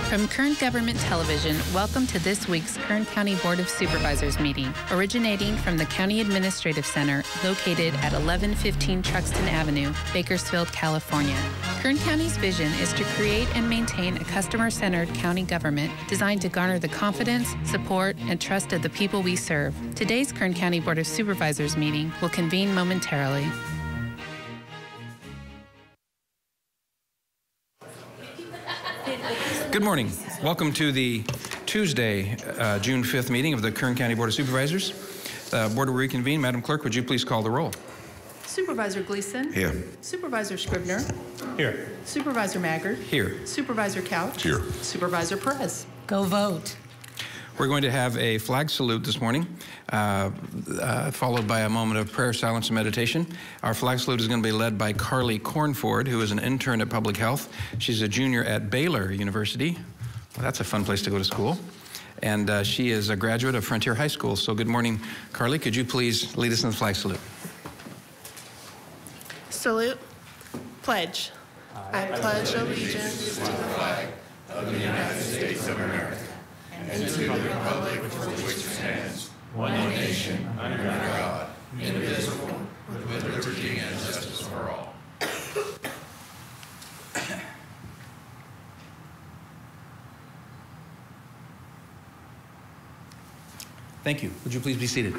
From Kern Government Television, welcome to this week's Kern County Board of Supervisors meeting, originating from the County Administrative Center located at 1115 Truxtun Avenue, Bakersfield, California. Kern County's vision is to create and maintain a customer-centered county government designed to garner the confidence, support, and trust of the people we serve. Today's Kern County Board of Supervisors meeting will convene momentarily. Good morning. Welcome to the Tuesday, June 5th meeting of the Kern County Board of Supervisors. The board will reconvene. Madam Clerk, would you please call the roll? Supervisor Gleason. Here. Supervisor Scribner. Here. Supervisor Maggard. Here. Supervisor Couch. Here. Supervisor Perez. Go vote. We're going to have a flag salute this morning, followed by a moment of prayer, silence, and meditation. Our flag salute is going to be led by Carly Cornford, who is an intern at Public Health. She's a junior at Baylor University. Well, that's a fun place to go to school. And she is a graduate of Frontier High School. So good morning, Carly. Could you please lead us in the flag salute? Salute. Pledge. I pledge allegiance to the flag of the United States of America and to the republic for which it stands, one nation, under God, indivisible, with liberty and justice for all. Thank you. Would you please be seated?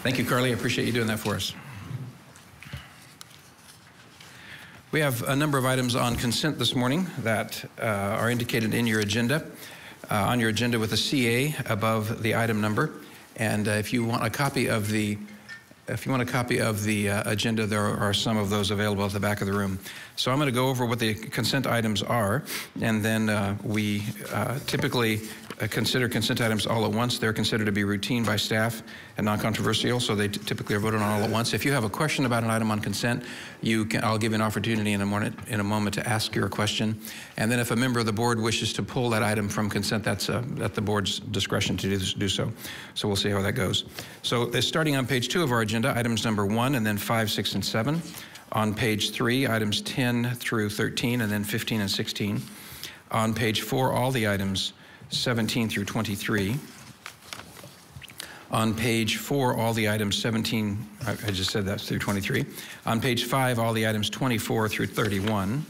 Thank you, Carly. I appreciate you doing that for us. We have a number of items on consent this morning that are indicated in your agenda, on your agenda with a CA above the item number. And if you want a copy of the agenda, there are some of those available at the back of the room. So I'm going to go over what the consent items are, and then we typically consider consent items all at once. They're considered to be routine by staff and non-controversial, so they typically are voted on all at once. If you have a question about an item on consent, I'll give you an opportunity in a moment to ask your question. And then if a member of the board wishes to pull that item from consent, that's at the board's discretion to do so. So we'll see how that goes. So starting on page 2 of our agenda, items number 1 and then 5, 6, and 7. On page 3, items 10 through 13, and then 15 and 16. On page 4, all the items 17 through 23. On page 4, all the items 17, I just said that, through 23. On page 5, all the items 24 through 31.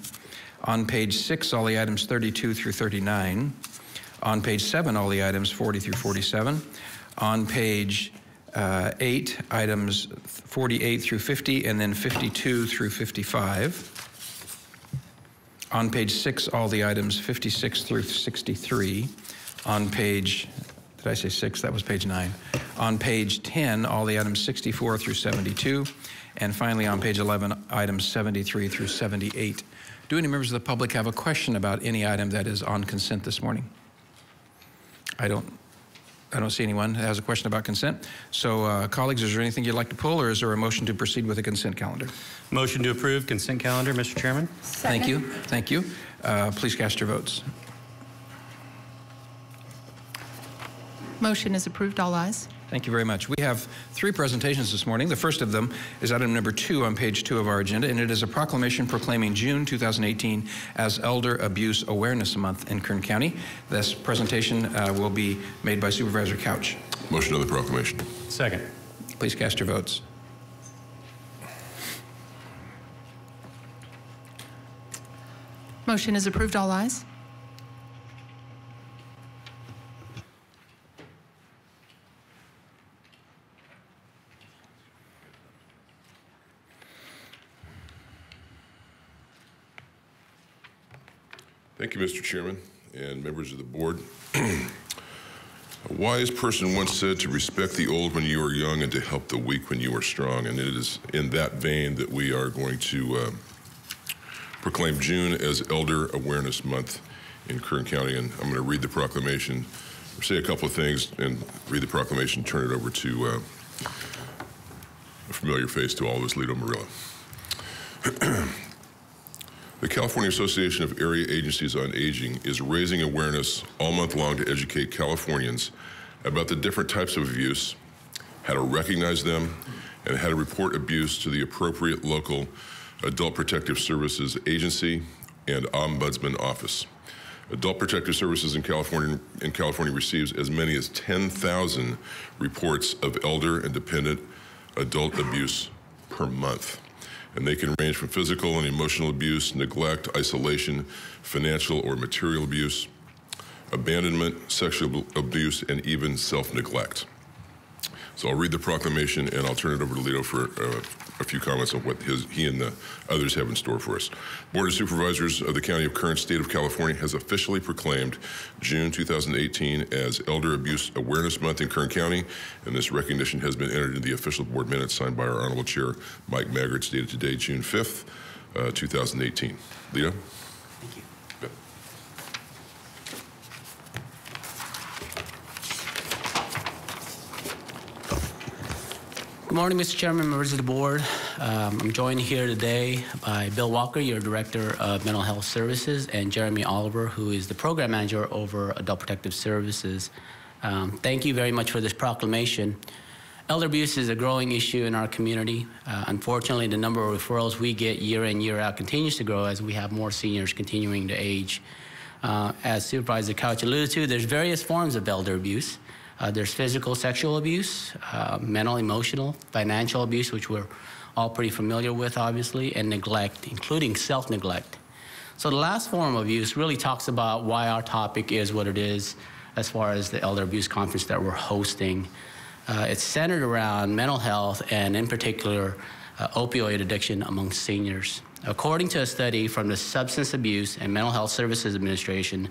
On page 6, all the items 32 through 39. On page 7, all the items 40 through 47. On page 8, items 48 through 50, and then 52 through 55. On page 6, all the items 56 through 63. On page, did I say 6? That was page 9. On page 10, all the items 64 through 72. And finally, on page 11, items 73 through 78. Do any members of the public have a question about any item that is on consent this morning? I don't see anyone that has a question about consent. So, colleagues, is there anything you'd like to pull, or is there a motion to proceed with the consent calendar? Motion to approve consent calendar, Mr. Chairman. Second. Thank you. Thank you. Please cast your votes. Motion is approved. All ayes. Thank you very much. We have 3 presentations this morning. The first of them is item number 2 on page 2 of our agenda, and it is a proclamation proclaiming June 2018 as Elder Abuse Awareness Month in Kern County. This presentation will be made by Supervisor Couch. Motion on the proclamation. Second. Please cast your votes. Motion is approved. All ayes. Thank you, Mr. Chairman and members of the board. A wise person once said to respect the old when you are young and to help the weak when you are strong. And it is in that vein that we are going to proclaim June as Elder Awareness Month in Kern County. And I'm going to read the proclamation, say a couple of things, and read the proclamation, turn it over to a familiar face to all of us, Lito Murillo. The California Association of Area Agencies on Aging is raising awareness all month long to educate Californians about the different types of abuse, how to recognize them, and how to report abuse to the appropriate local Adult Protective Services agency and Ombudsman Office. Adult Protective Services in California receives as many as 10,000 reports of elder and dependent adult abuse per month. And they can range from physical and emotional abuse, neglect, isolation, financial or material abuse, abandonment, sexual abuse, and even self-neglect. So I'll read the proclamation and I'll turn it over to Lito for a few comments on what he and the others have in store for us. Board of Supervisors of the County of Kern, State of California has officially proclaimed June 2018 as Elder Abuse Awareness Month in Kern County, and this recognition has been entered into the official board minutes signed by our Honorable Chair, Mike Maggart, dated today, June 5th, 2018. Lito? Thank you. Yeah. Good morning, Mr. Chairman, members of the board. I'm joined here today by Bill Walker, your Director of Mental Health Services, and Jeremy Oliver, who is the Program Manager over Adult Protective Services. Thank you very much for this proclamation. Elder abuse is a growing issue in our community. Unfortunately, the number of referrals we get year in, year out continues to grow as we have more seniors continuing to age. As Supervisor Couch alluded to, there's various forms of elder abuse. There's physical, sexual abuse, mental, emotional, financial abuse, which we're all pretty familiar with, obviously, and neglect, including self-neglect. So the last form of abuse really talks about why our topic is what it is as far as the Elder Abuse Conference that we're hosting. It's centered around mental health and, in particular, opioid addiction among seniors. According to a study from the Substance Abuse and Mental Health Services Administration,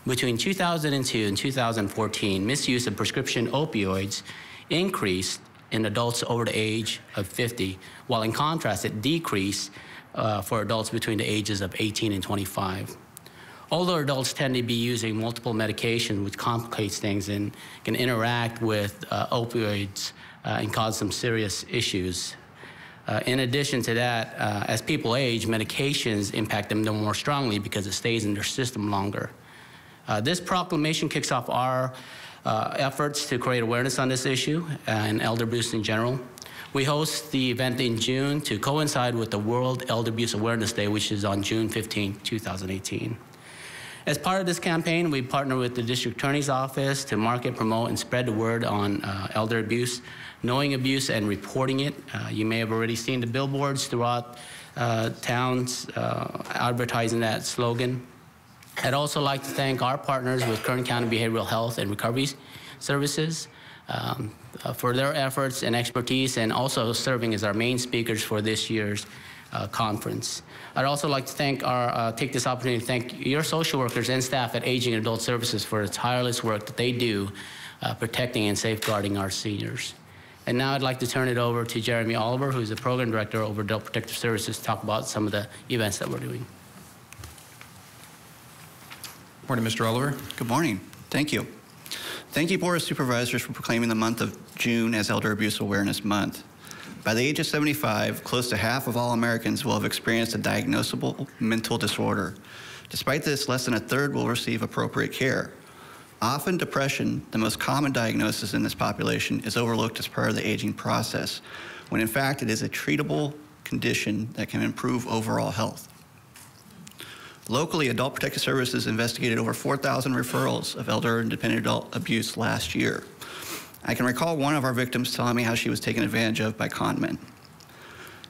between 2002 and 2014, misuse of prescription opioids increased in adults over the age of 50, while in contrast, it decreased for adults between the ages of 18 and 25. Older adults tend to be using multiple medications, which complicates things and can interact with opioids and cause some serious issues. In addition to that, as people age, medications impact them more strongly because it stays in their system longer. This proclamation kicks off our efforts to create awareness on this issue and elder abuse in general. We host the event in June to coincide with the World Elder Abuse Awareness Day, which is on June 15, 2018. As part of this campaign, we partner with the District Attorney's Office to market, promote, and spread the word on elder abuse, knowing abuse, and reporting it. You may have already seen the billboards throughout towns advertising that slogan. I'd also like to thank our partners with Kern County Behavioral Health and Recovery Services for their efforts and expertise, and also serving as our main speakers for this year's conference. I'd also like to take this opportunity to thank your social workers and staff at Aging and Adult Services for the tireless work that they do protecting and safeguarding our seniors. And now I'd like to turn it over to Jeremy Oliver, who's the Program Director over Adult Protective Services, to talk about some of the events that we're doing. Morning, Mr. Oliver. Good morning. Thank you. Thank you, Board of Supervisors, for proclaiming the month of June as Elder Abuse Awareness Month. By the age of 75, close to half of all Americans will have experienced a diagnosable mental disorder. Despite this, less than a third will receive appropriate care. Often depression, the most common diagnosis in this population, is overlooked as part of the aging process, when in fact it is a treatable condition that can improve overall health. Locally, Adult Protective Services investigated over 4,000 referrals of elder and dependent adult abuse last year. I can recall one of our victims telling me how she was taken advantage of by con men.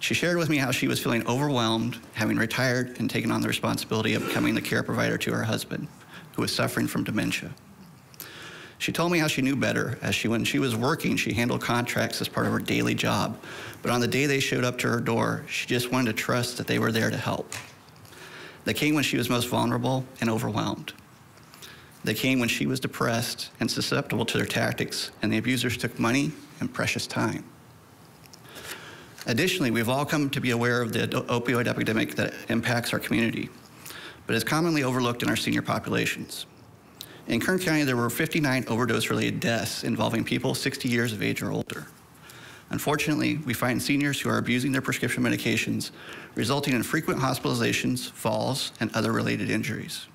She shared with me how she was feeling overwhelmed, having retired and taken on the responsibility of becoming the care provider to her husband, who was suffering from dementia. She told me how she knew better, as when she was working, she handled contracts as part of her daily job. But on the day they showed up to her door, she just wanted to trust that they were there to help. They came when she was most vulnerable and overwhelmed. They came when she was depressed and susceptible to their tactics, and the abusers took money and precious time. Additionally, we've all come to be aware of the opioid epidemic that impacts our community, but is commonly overlooked in our senior populations. In Kern County, there were 59 overdose-related deaths involving people 60 years of age or older. Unfortunately, we find seniors who are abusing their prescription medications, resulting in frequent hospitalizations, falls, and other related injuries.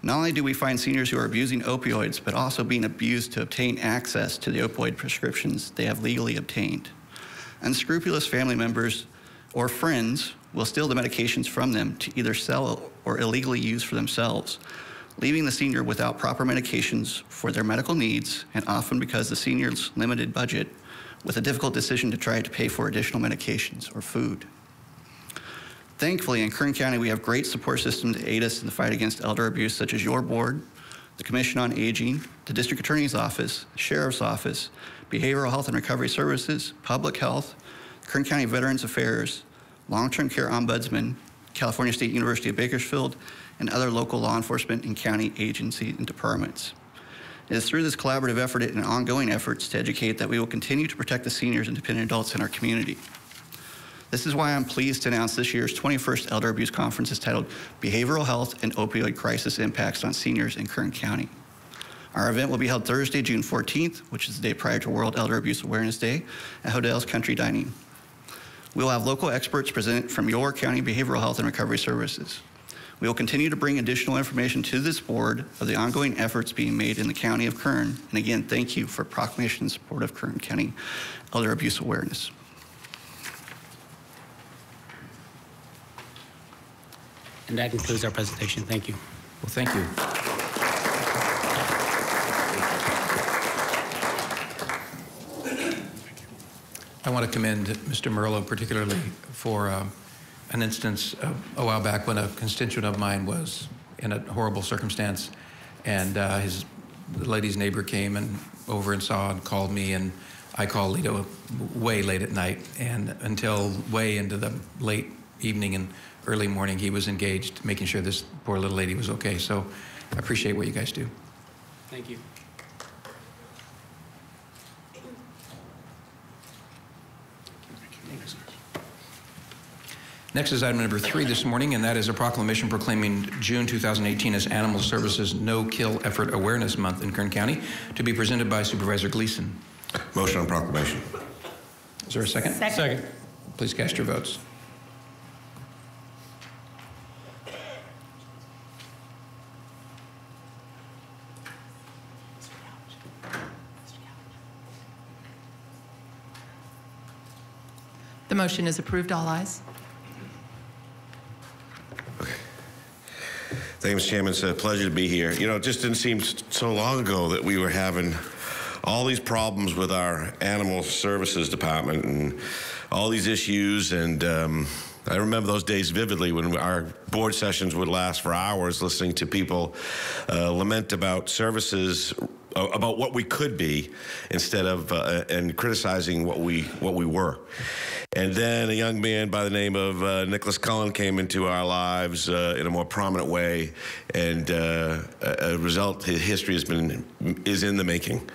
Not only do we find seniors who are abusing opioids, but also being abused to obtain access to the opioid prescriptions they have legally obtained. Unscrupulous family members or friends will steal the medications from them to either sell or illegally use for themselves, leaving the senior without proper medications for their medical needs, and often because the senior's limited budget, with a difficult decision to try to pay for additional medications or food. Thankfully, in Kern County, we have great support systems to aid us in the fight against elder abuse, such as your board, the Commission on Aging, the District Attorney's Office, Sheriff's Office, Behavioral Health and Recovery Services, Public Health, Kern County Veterans Affairs, Long-Term Care Ombudsman, California State University of Bakersfield, and other local law enforcement and county agencies and departments. It is through this collaborative effort and ongoing efforts to educate that we will continue to protect the seniors and dependent adults in our community. This is why I'm pleased to announce this year's 21st Elder Abuse Conference is titled Behavioral Health and Opioid Crisis Impacts on Seniors in Kern County. Our event will be held Thursday, June 14th, which is the day prior to World Elder Abuse Awareness Day, at Hodell's Country Dining. We will have local experts present from your county behavioral health and recovery services. We will continue to bring additional information to this board of the ongoing efforts being made in the county of Kern. And again, thank you for proclamation in support of Kern County Elder Abuse Awareness. And that concludes our presentation. Thank you. Well, thank you. I want to commend Mr. Merlo particularly for an instance a while back when a constituent of mine was in a horrible circumstance, and the lady's neighbor came and over and saw and called me, and I called Lito way late at night, and until way into the late evening and early morning, he was engaged making sure this poor little lady was okay. So I appreciate what you guys do. Thank you. Next is item number 3 this morning, and that is a proclamation proclaiming June 2018 as Animal Services No Kill Effort Awareness Month in Kern County, to be presented by Supervisor Gleason. Motion on proclamation. Is there a second? Second. Please cast your votes. The motion is approved. All ayes. Thank you, Mr. Chairman. It's a pleasure to be here. You know, it just didn't seem so long ago that we were having all these problems with our animal services department and all these issues. And I remember those days vividly when our board sessions would last for hours listening to people lament about services, about what we could be, instead of and criticizing what we were. And then a young man by the name of Nicholas Cullen came into our lives in a more prominent way, and a result, his history is in the making.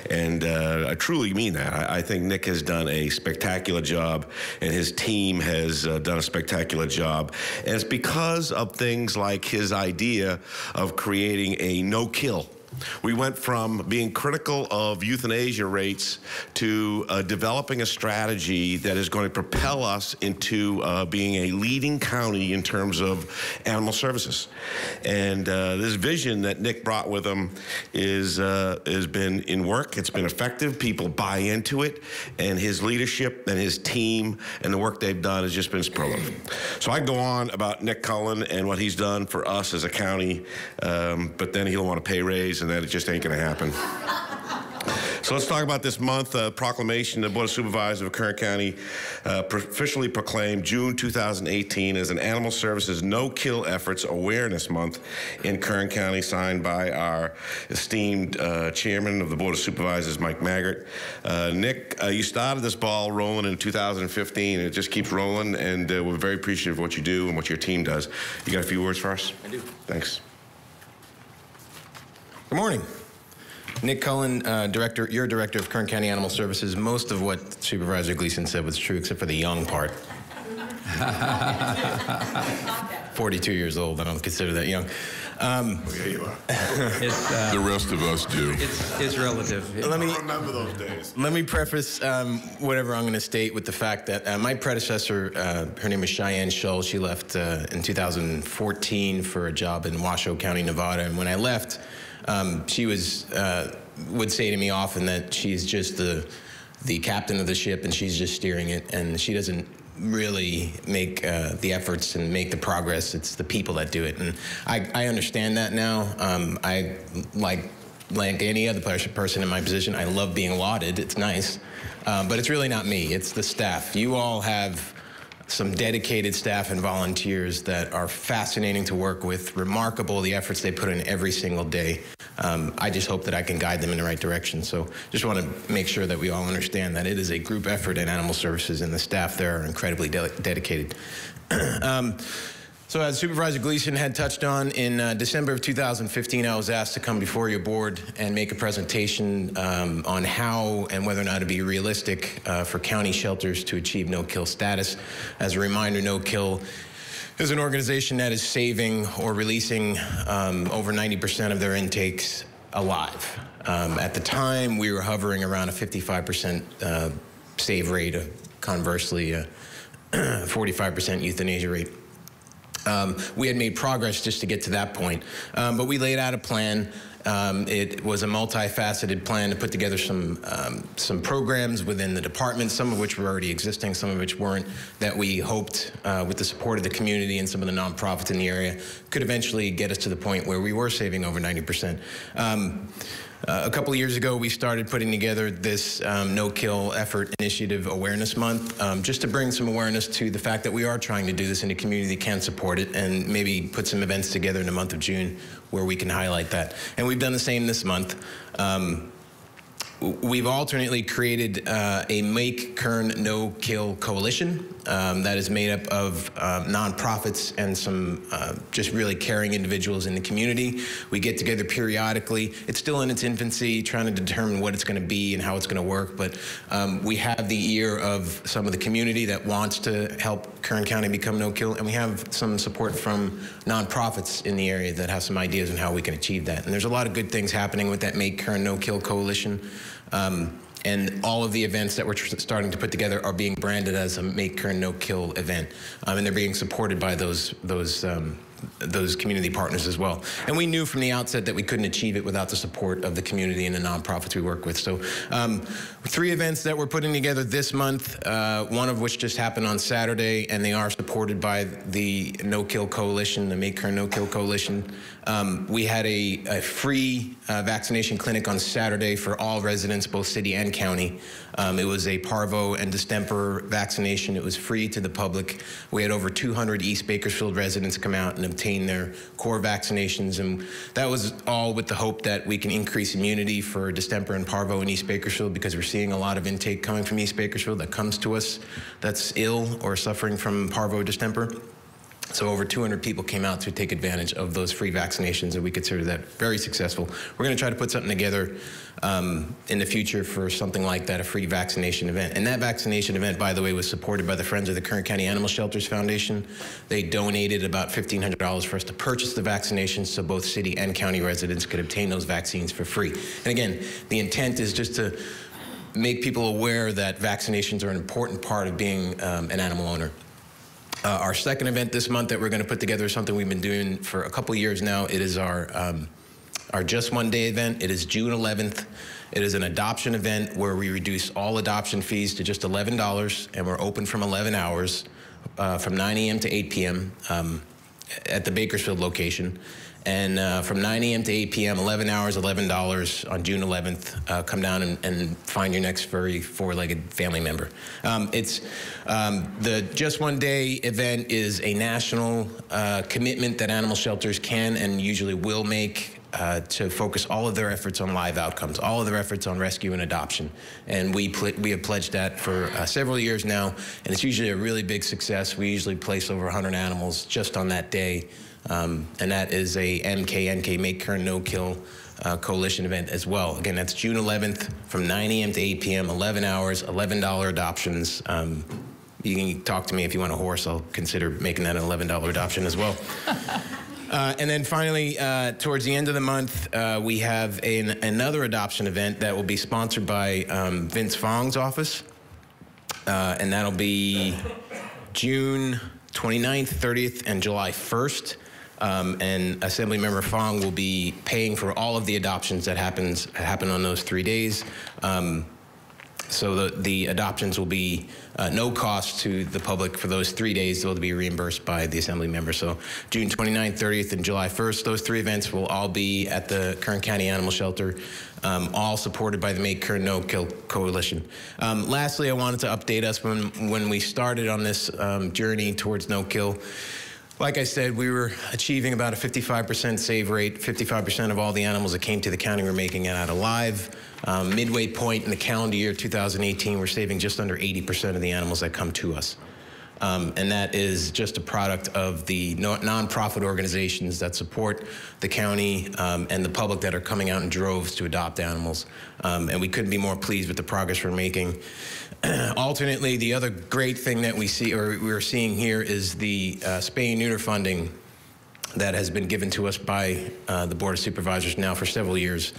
And I truly mean that. I think Nick has done a spectacular job, and his team has done a spectacular job. And it's because of things like his idea of creating a no-kill. We went from being critical of euthanasia rates to developing a strategy that is going to propel us into being a leading county in terms of animal services. And this vision that Nick brought with him has been in work. It's been effective. People buy into it. And his leadership and his team and the work they've done has just been superlative. So I go on about Nick Cullen and what he's done for us as a county, but then he'll want a pay raise, and that it just ain't going to happen. So let's talk about this month. Proclamation, the Board of Supervisors of Kern County officially proclaimed June 2018 as an Animal Services No Kill Efforts Awareness Month in Kern County, signed by our esteemed Chairman of the Board of Supervisors, Mike Maggart. Nick, you started this ball rolling in 2015, and it just keeps rolling, and we're very appreciative of what you do and what your team does. You got a few words for us? I do. Thanks. Good morning. Nick Cullen, your director of Kern County Animal Services. Most of what Supervisor Gleason said was true, except for the young part. 42 years old, I don't consider that young. Yeah, you are. The rest of us do. It's relative. Let me remember those days. Let me preface whatever I'm going to state with the fact that my predecessor, her name is Cheyenne Shull. She left in 2014 for a job in Washoe County, Nevada. And when I left, she would say to me often that she's just the captain of the ship and she's just steering it, and she doesn't really make the efforts and make the progress. It's the people that do it, and I understand that now. I like any other person in my position, I love being lauded. It's nice, but it's really not me. It's the staff. You all have some dedicated staff and volunteers that are fascinating to work with, remarkable the efforts they put in every single day. I just hope that I can guide them in the right direction. So just want to make sure that we all understand that it is a group effort in Animal Services, and the staff there are incredibly dedicated. So as Supervisor Gleason had touched on, in December of 2015, I was asked to come before your board and make a presentation on how and whether or not it'd be realistic for county shelters to achieve no-kill status. As a reminder, no-kill is an organization that is saving or releasing over 90% of their intakes alive. At the time, we were hovering around a 55% save rate, conversely, a 45% euthanasia rate. We had made progress just to get to that point, but we laid out a plan. It was a multifaceted plan to put together some programs within the department, some of which were already existing, some of which weren't, that we hoped, with the support of the community and some of the nonprofits in the area, could eventually get us to the point where we were saving over 90%. A couple of years ago, we started putting together this no-kill effort initiative awareness month, just to bring some awareness to the fact that we are trying to do this in a community that can support it, and maybe put some events together in the month of June where we can highlight that. And we've done the same this month. We've alternately created a Make Kern No-Kill Coalition that is made up of nonprofits and some just really caring individuals in the community. We get together periodically. It's still in its infancy, trying to determine what it's going to be and how it's going to work, but we have the ear of some of the community that wants to help Kern County become no-kill, and we have some support from nonprofits in the area that have some ideas on how we can achieve that. And there's a lot of good things happening with that Make Kern No-Kill Coalition. And all of the events that we're starting to put together are being branded as a Make Kern No-Kill event, and they're being supported by those community partners as well. And we knew from the outset that we couldn't achieve it without the support of the community and the nonprofits we work with. So 3 events that we're putting together this month, one of which just happened on Saturday, and they are supported by the No-Kill Coalition, the Make Kern No-Kill Coalition. We had a free vaccination clinic on Saturday for all residents, both city and county. It was a parvo and distemper vaccination. It was free to the public. We had over 200 East Bakersfield residents come out and obtain their core vaccinations, and that was all with the hope that we can increase immunity for distemper and parvo in East Bakersfield, because we're seeing a lot of intake coming from East Bakersfield that comes to us that's ill or suffering from parvo distemper. So over 200 people came out to take advantage of those free vaccinations, and we consider that very successful. We're going to try to put something together in the future for something like that, a free vaccination event. And that vaccination event, by the way, was supported by the Friends of the Kern County Animal Shelters Foundation. They donated about $1,500 for us to purchase the vaccinations so both city and county residents could obtain those vaccines for free. And again, the intent is just to make people aware that vaccinations are an important part of being an animal owner. Our second event this month that we're going to put together is something we've been doing for a couple years now. It is our Just One Day event. It is June 11th. It is an adoption event where we reduce all adoption fees to just $11, and we're open from 11 hours, from 9 a.m. to 8 p.m. At the Bakersfield location. And from 9 a.m. to 8 p.m., 11 hours, $11 on June 11th. Come down and find your next furry 4-legged family member. The Just One Day event is a national commitment that animal shelters can and usually will make to focus all of their efforts on live outcomes, all of their efforts on rescue and adoption. And we have pledged that for several years now, and it's usually a really big success. We usually place over 100 animals just on that day. And that is a MKNK, Make Kern No-Kill Coalition event as well. Again, that's June 11th from 9 a.m. to 8 p.m., 11 hours, $11 adoptions. You can talk to me if you want a horse. I'll consider making that an $11 adoption as well. And then finally, towards the end of the month, we have another adoption event that will be sponsored by Vince Fong's office. And that'll be June 29th, 30th, and July 1st. And Assemblymember Fong will be paying for all of the adoptions that happen on those 3 days. So the adoptions will be no cost to the public for those 3 days. They'll be reimbursed by the Assembly members. So June 29th, 30th, and July 1st, those 3 events will all be at the Kern County Animal Shelter, all supported by the Make Kern No Kill Coalition. Lastly, I wanted to update us when we started on this journey towards no kill. Like I said, we were achieving about a 55% save rate. 55% of all the animals that came to the county were making it out alive. Midway point in the calendar year 2018, we're saving just under 80% of the animals that come to us. And that is just a product of the nonprofit organizations that support the county and the public that are coming out in droves to adopt animals. And we couldn't be more pleased with the progress we're making. Alternately, the other great thing that we're seeing here is the spay and neuter funding that has been given to us by the Board of Supervisors now for several years,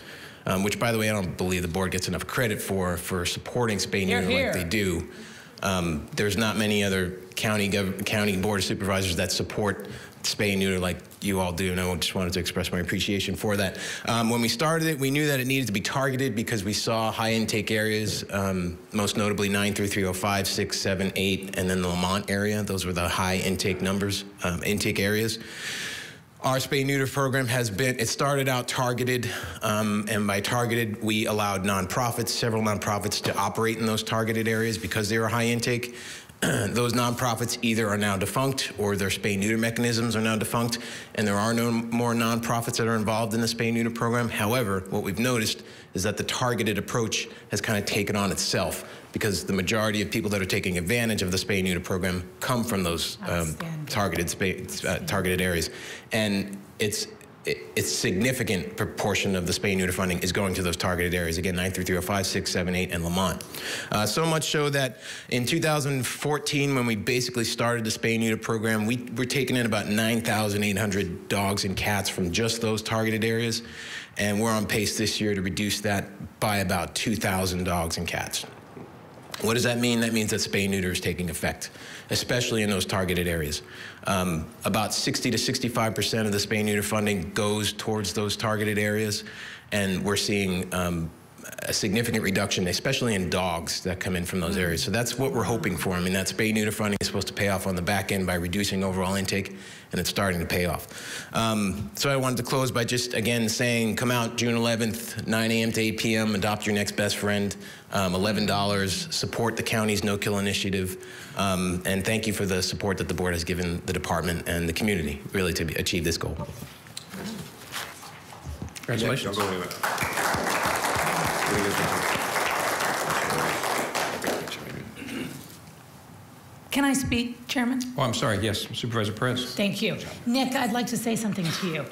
which, by the way, I don't believe the board gets enough credit for supporting spay and neuter like they do. There's not many other county Board of Supervisors that support spay and neuter like you all do, and I just wanted to express my appreciation for that. When we started it, we knew that it needed to be targeted because we saw high intake areas, most notably 93305, 6, 7, 8, and then the Lamont area. Those were the high intake numbers, intake areas. Our spay and neuter program it started out targeted, and by targeted, we allowed nonprofits, several nonprofits, to operate in those targeted areas because they were high intake. Those nonprofits either are now defunct or their spay and neuter mechanisms are now defunct, and there are no more nonprofits that are involved in the spay and neuter program. However, what we've noticed is that the targeted approach has kind of taken on itself because the majority of people that are taking advantage of the spay and neuter program come from those targeted areas. And it's significant proportion of the spay and neuter funding is going to those targeted areas. Again, 93305, 6, 7, 8, and Lamont. So much so that in 2014, when we basically started the spay and neuter program, we were taking in about 9,800 dogs and cats from just those targeted areas. And we're on pace this year to reduce that by about 2,000 dogs and cats. What does that mean? That means that spay and neuter is taking effect, especially in those targeted areas. About 60 to 65% of the spay and neuter funding goes towards those targeted areas, and we're seeing a significant reduction, especially in dogs that come in from those areas. So that's what we're hoping for. I mean, that spay and neuter funding is supposed to pay off on the back end by reducing overall intake, and it's starting to pay off. So I wanted to close by just, again, saying come out June 11th, 9 a.m. to 8 p.m., adopt your next best friend, $11, support the county's no-kill initiative, and thank you for the support that the board has given the department and the community, really, to achieve this goal. Congratulations. Can I speak, Chairman? Oh, I'm sorry. Yes, Supervisor Perez. Thank you. Nick, I'd like to say something to you.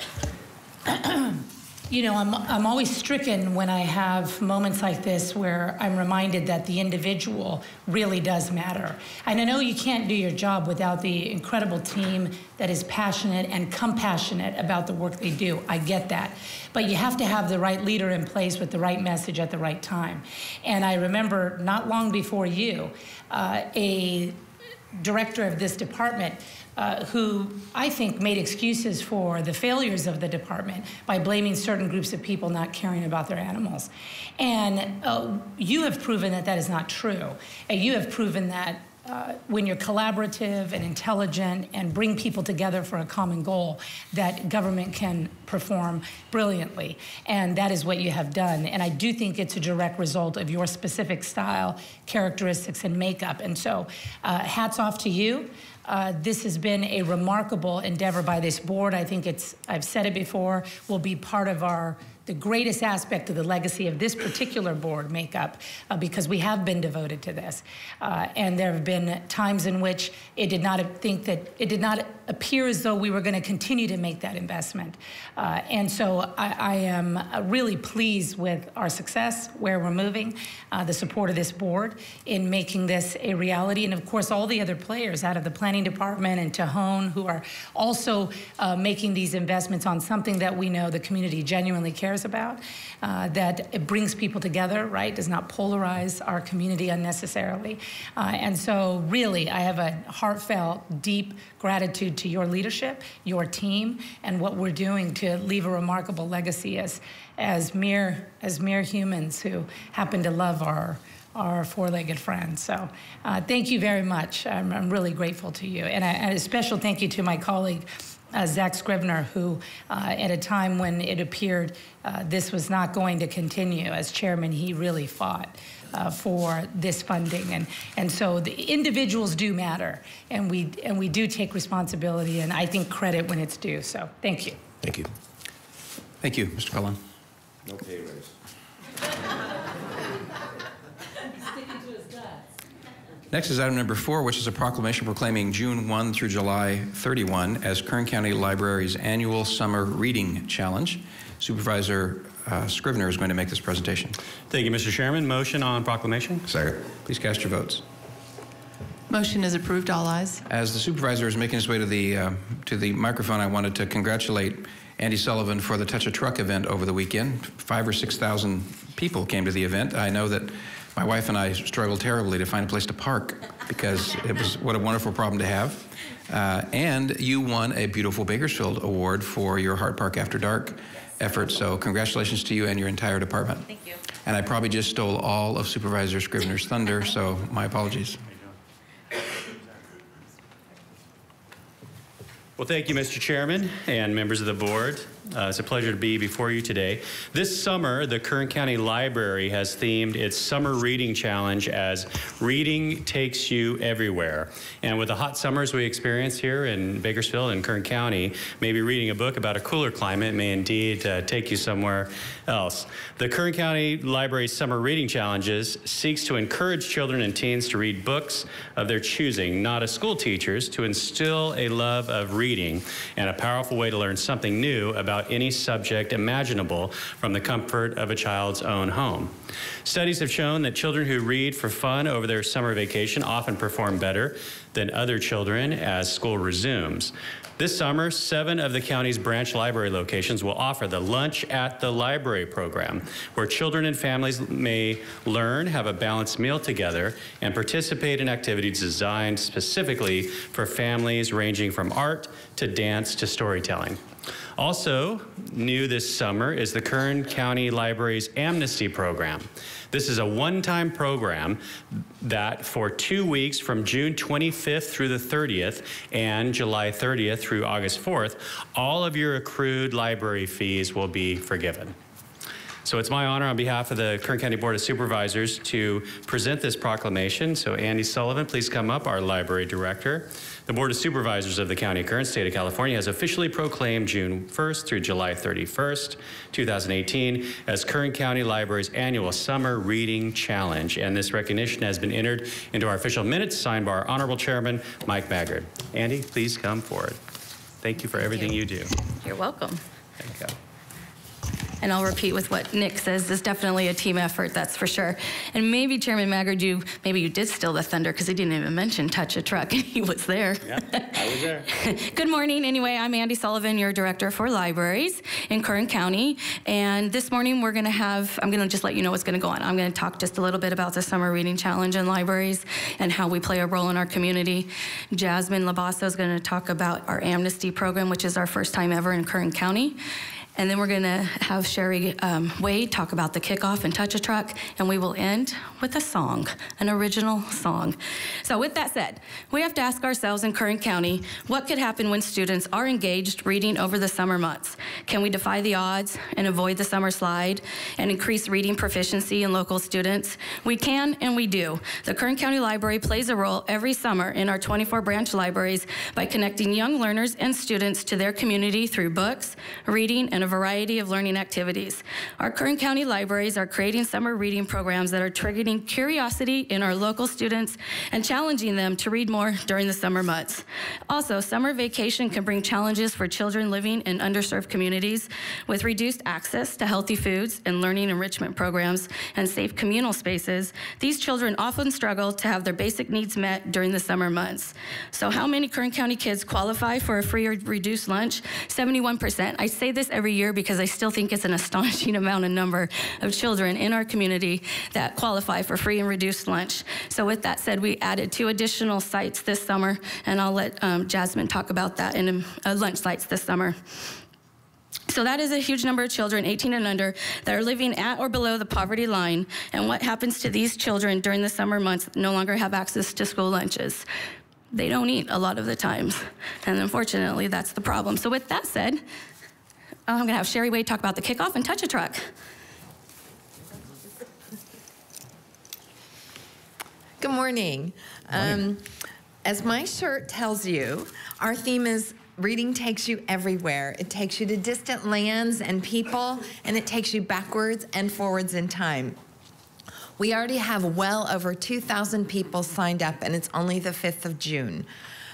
You know, I'm always stricken when I have moments like this where I'm reminded that the individual really does matter. And I know you can't do your job without the incredible team that is passionate and compassionate about the work they do. I get that. But you have to have the right leader in place with the right message at the right time. And I remember not long before you, a director of this department who I think made excuses for the failures of the department by blaming certain groups of people not caring about their animals. And you have proven that that is not true. And you have proven that when you're collaborative and intelligent and bring people together for a common goal, that government can perform brilliantly. And that is what you have done. And I do think it's a direct result of your specific style, characteristics, and makeup. And so hats off to you. This has been a remarkable endeavor by this board. I think I've said it before, will be part of the greatest aspect of the legacy of this particular board makeup because we have been devoted to this. And there have been times in which it did not appear as though we were going to continue to make that investment. And so I am really pleased with our success, where we're moving, the support of this board in making this a reality. And of course, all the other players out of the planning department and Tahone who are also making these investments on something that we know the community genuinely cares about, that it brings people together, right? Does not polarize our community unnecessarily. And so really, I have a heartfelt, deep gratitude to your leadership, your team, and what we're doing to leave a remarkable legacy as mere humans who happen to love our our four-legged friends. So thank you very much. I'm really grateful to you. And a special thank you to my colleague, Zach Scrivener, who at a time when it appeared this was not going to continue as chairman, he really fought for this funding. And so the individuals do matter, and we do take responsibility, and I think credit when it's due. So thank you. Thank you. Thank you, Mr. Cullen. No pay raise. Next is item number 4, which is a proclamation proclaiming June 1 through July 31 as Kern County Library's annual Summer Reading Challenge. Supervisor Scrivener is going to make this presentation. Thank you, Mr. Chairman. Motion on proclamation. Second. Please cast your votes. Motion is approved, all ayes. As the supervisor is making his way to the microphone, I wanted to congratulate Andy Sullivan for the Touch a Truck event over the weekend. 5,000 or 6,000 people came to the event. I know that my wife and I struggled terribly to find a place to park because it was what a wonderful problem to have. And you won a beautiful Bakersfield Award for your Hart Park After Dark effort. So congratulations to you and your entire department. Thank you. And I probably just stole all of Supervisor Scrivener's thunder, so my apologies. Well, thank you, Mr. Chairman and members of the board. It's a pleasure to be before you today. This summer, the Kern County Library has themed its Summer Reading Challenge as Reading Takes You Everywhere. And with the hot summers we experience here in Bakersfield and Kern County, maybe reading a book about a cooler climate may indeed take you somewhere else. The Kern County Library's Summer Reading Challenges seeks to encourage children and teens to read books of their choosing, not as school teachers, to instill a love of reading and a powerful way to learn something new about any subject imaginable from the comfort of a child's own home. Studies have shown that children who read for fun over their summer vacation often perform better than other children as school resumes. This summer, 7 of the county's branch library locations will offer the Lunch at the Library program, where children and families may learn, have a balanced meal together, and participate in activities designed specifically for families ranging from art to dance to storytelling. Also new this summer is the Kern County Library's Amnesty Program. This is a one-time program that for 2 weeks from June 25th through the 30th and July 30th through August 4th, all of your accrued library fees will be forgiven. So it's my honor on behalf of the Kern County Board of Supervisors to present this proclamation. So Andy Sullivan, please come up, our library director. The Board of Supervisors of the County of Kern, State of California, has officially proclaimed June 1st through July 31st, 2018, as Kern County Library's annual Summer Reading Challenge. And this recognition has been entered into our official minutes, signed by our Honorable Chairman, Mike Maggard. Andy, please come forward. Thank you for everything you do. You're welcome. Thank you. And I'll repeat with what Nick says, this is definitely a team effort, that's for sure. And maybe Chairman Maggard, maybe you did steal the thunder because he didn't even mention Touch a Truck. He was there. Yeah, I was there. Good morning. Anyway, I'm Andy Sullivan, your Director for Libraries in Kern County. And this morning I'm going to just let you know what's going to go on. I'm going to talk just a little bit about the Summer Reading Challenge in libraries and how we play a role in our community. Jasmine Labasso is going to talk about our Amnesty Program, which is our first time ever in Kern County. And then we're going to have Sherry Wade talk about the kickoff and Touch a Truck, and we will end with a song, an original song. So with that said, we have to ask ourselves in Kern County, what could happen when students are engaged reading over the summer months? Can we defy the odds and avoid the summer slide and increase reading proficiency in local students? We can and we do. The Kern County Library plays a role every summer in our 24 branch libraries by connecting young learners and students to their community through books, reading, and a variety of learning activities. Our Kern County libraries are creating summer reading programs that are triggering curiosity in our local students and challenging them to read more during the summer months. Also, summer vacation can bring challenges for children living in underserved communities with reduced access to healthy foods and learning enrichment programs and safe communal spaces. These children often struggle to have their basic needs met during the summer months. So how many Kern County kids qualify for a free or reduced lunch? 71%. I say this every year because I still think it's an astonishing number of children in our community that qualify for free and reduced lunch. So with that said, we added 2 additional sites this summer, and I'll let Jasmine talk about that in lunch sites this summer. So that is a huge number of children, 18 and under, that are living at or below the poverty line. And what happens to these children during the summer months no longer have access to school lunches? They don't eat a lot of the times. And unfortunately, that's the problem. So with that said, I'm gonna have Sherry Wade talk about the kickoff and touch a truck. Good morning. As my shirt tells you, our theme is reading takes you everywhere. It takes you to distant lands and people, and it takes you backwards and forwards in time. We already have well over 2,000 people signed up, and it's only the 5th of June.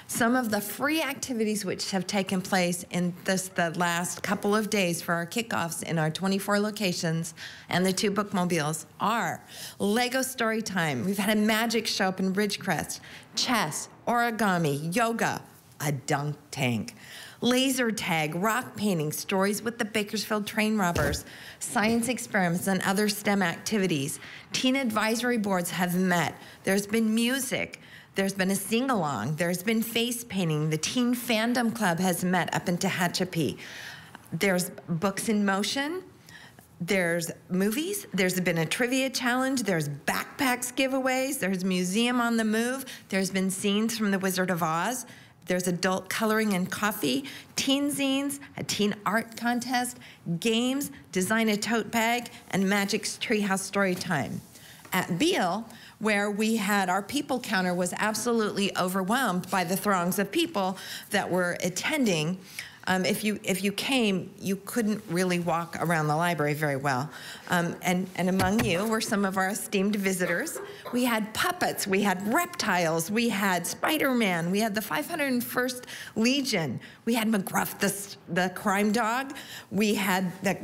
Some of the free activities which have taken place in the last couple of days for our kickoffs in our 24 locations and the 2 bookmobiles are Lego story time. We've had a magic show up in Ridgecrest, chess, origami, yoga, a dunk tank, laser tag, rock painting, stories with the Bakersfield train robbers, science experiments, and other STEM activities. Teen advisory boards have met. There's been music. There's been a sing-along. There's been face painting. The Teen Fandom Club has met up in Tehachapi. There's books in motion. There's movies. There's been a trivia challenge. There's backpacks giveaways. There's museum on the move. There's been scenes from The Wizard of Oz. There's adult coloring and coffee, teen zines, a teen art contest, games, design a tote bag, and Magic's Treehouse story time. At Beale, where we had our people counter was absolutely overwhelmed by the throngs of people that were attending. If you came, you couldn't really walk around the library very well. And among you were some of our esteemed visitors. We had puppets, we had reptiles, we had Spider-Man, we had the 501st Legion, we had McGruff, the crime dog, we had the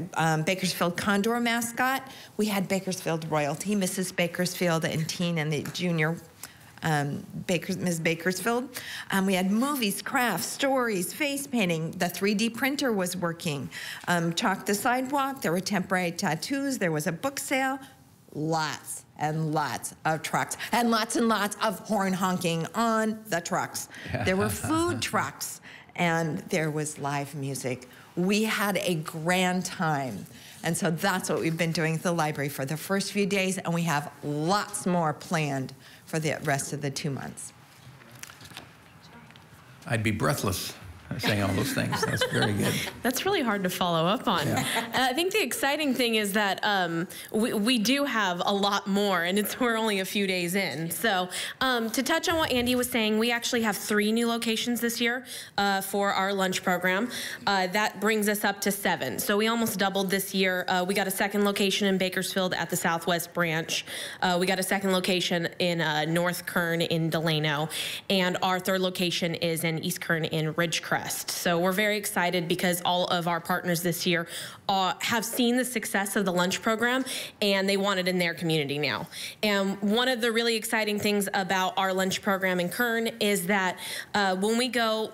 Bakersfield Condor mascot, we had Bakersfield royalty, Mrs. Bakersfield and teen and the junior Ms. Bakersfield. We had movies, crafts, stories, face painting. The 3D printer was working. Chalk the sidewalk. There were temporary tattoos. There was a book sale. Lots and lots of trucks and lots of horn honking on the trucks. There were food trucks and there was live music. We had a grand time. And so that's what we've been doing at the library for the first few days, and we have lots more planned for the rest of the 2 months. I'd be breathless saying all those things. That's very good. That's really hard to follow up on. Yeah. I think the exciting thing is that we do have a lot more, and we're only a few days in. So to touch on what Andy was saying, we actually have 3 new locations this year for our lunch program. That brings us up to 7. So we almost doubled this year. We got a 2nd location in Bakersfield at the Southwest branch. We got a 2nd location in North Kern in Delano, and our 3rd location is in East Kern in Ridgecrest. So we're very excited because all of our partners this year have seen the success of the lunch program, and they want it in their community now. And one of the really exciting things about our lunch program in Kern is that when we go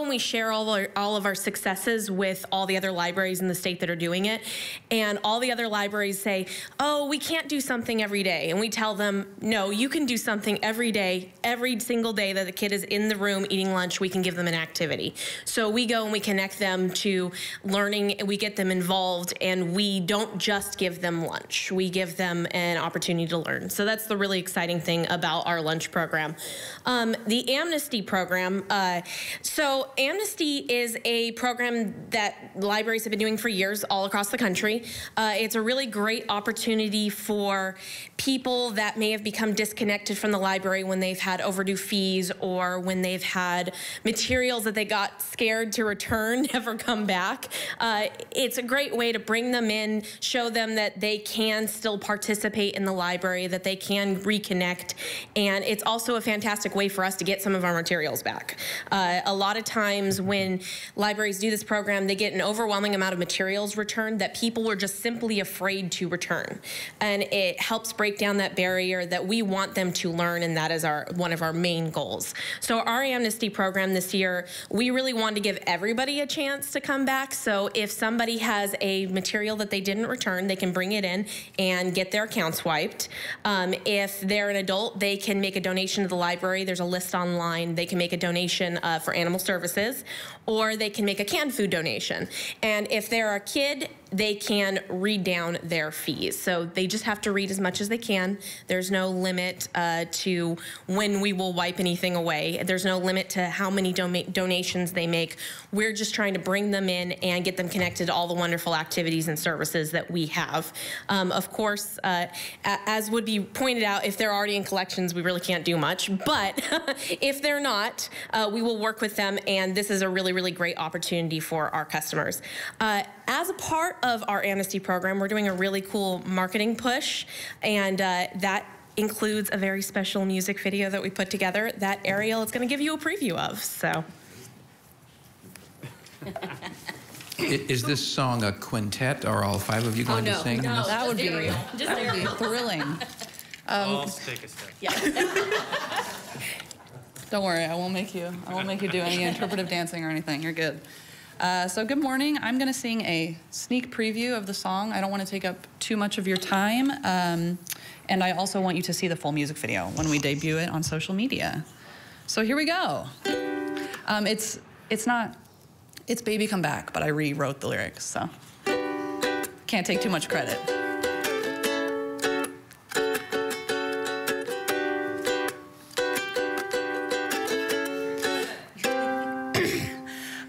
and we share all of our successes with all the other libraries in the state that are doing it. And all the other libraries say, oh, we can't do something every day. And we tell them, no, you can do something every day, every single day that the kid is in the room eating lunch, we can give them an activity. So we go and we connect them to learning, we get them involved, and we don't just give them lunch. We give them an opportunity to learn. So that's the really exciting thing about our lunch program. The Amnesty program, so Amnesty is a program that libraries have been doing for years all across the country. It's a really great opportunity for people that may have become disconnected from the library when they've had overdue fees or when they've had materials that they got scared to return never come back. It's a great way to bring them in, show them that they can still participate in the library, that they can reconnect, and it's also a fantastic way for us to get some of our materials back. A lot of times when libraries do this program, they get an overwhelming amount of materials returned that people are just simply afraid to return. And it helps break down that barrier that we want them to learn, and that is one of our main goals. So our Amnesty program this year, we really wanted to give everybody a chance to come back. So if somebody has a material that they didn't return, they can bring it in and get their accounts wiped. If they're an adult, they can make a donation to the library. There's a list online. They can make a donation for animal Animal Services, or they can make a canned food donation. And if they're a kid, they can read down their fees. So they just have to read as much as they can. There's no limit to when we will wipe anything away. There's no limit to how many donations they make. We're just trying to bring them in and get them connected to all the wonderful activities and services that we have. Of course, as would be pointed out, if they're already in collections, we really can't do much. But if they're not, we will work with them, and this is a really, really great opportunity for our customers. As a part of our Amnesty program, we're doing a really cool marketing push, and that includes a very special music video that we put together that Ariel is going to give you a preview of. So, Is this song a quintet? Are all 5 of you going to sing? No, that would be thrilling. I'll take a step. Yeah. Don't worry, I won't make you do any interpretive dancing or anything. You're good. So good morning. I'm going to sing a sneak preview of the song. I don't want to take up too much of your time, and I also want you to see the full music video when we debut it on social media. So here we go. It's Baby Come Back, but I rewrote the lyrics, so can't take too much credit.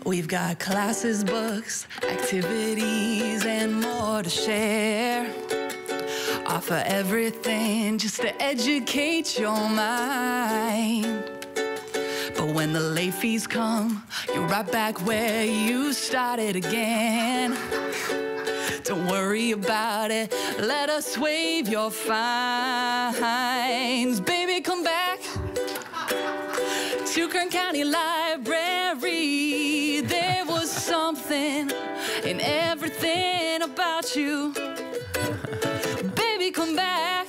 We've got classes, books, activities, and more to share. Offer everything just to educate your mind. But when the late fees come, you're right back where you started again. Don't worry about it, let us waive your fines. Baby, come back to Kern County Library. There was something in everything about you. Baby, come back.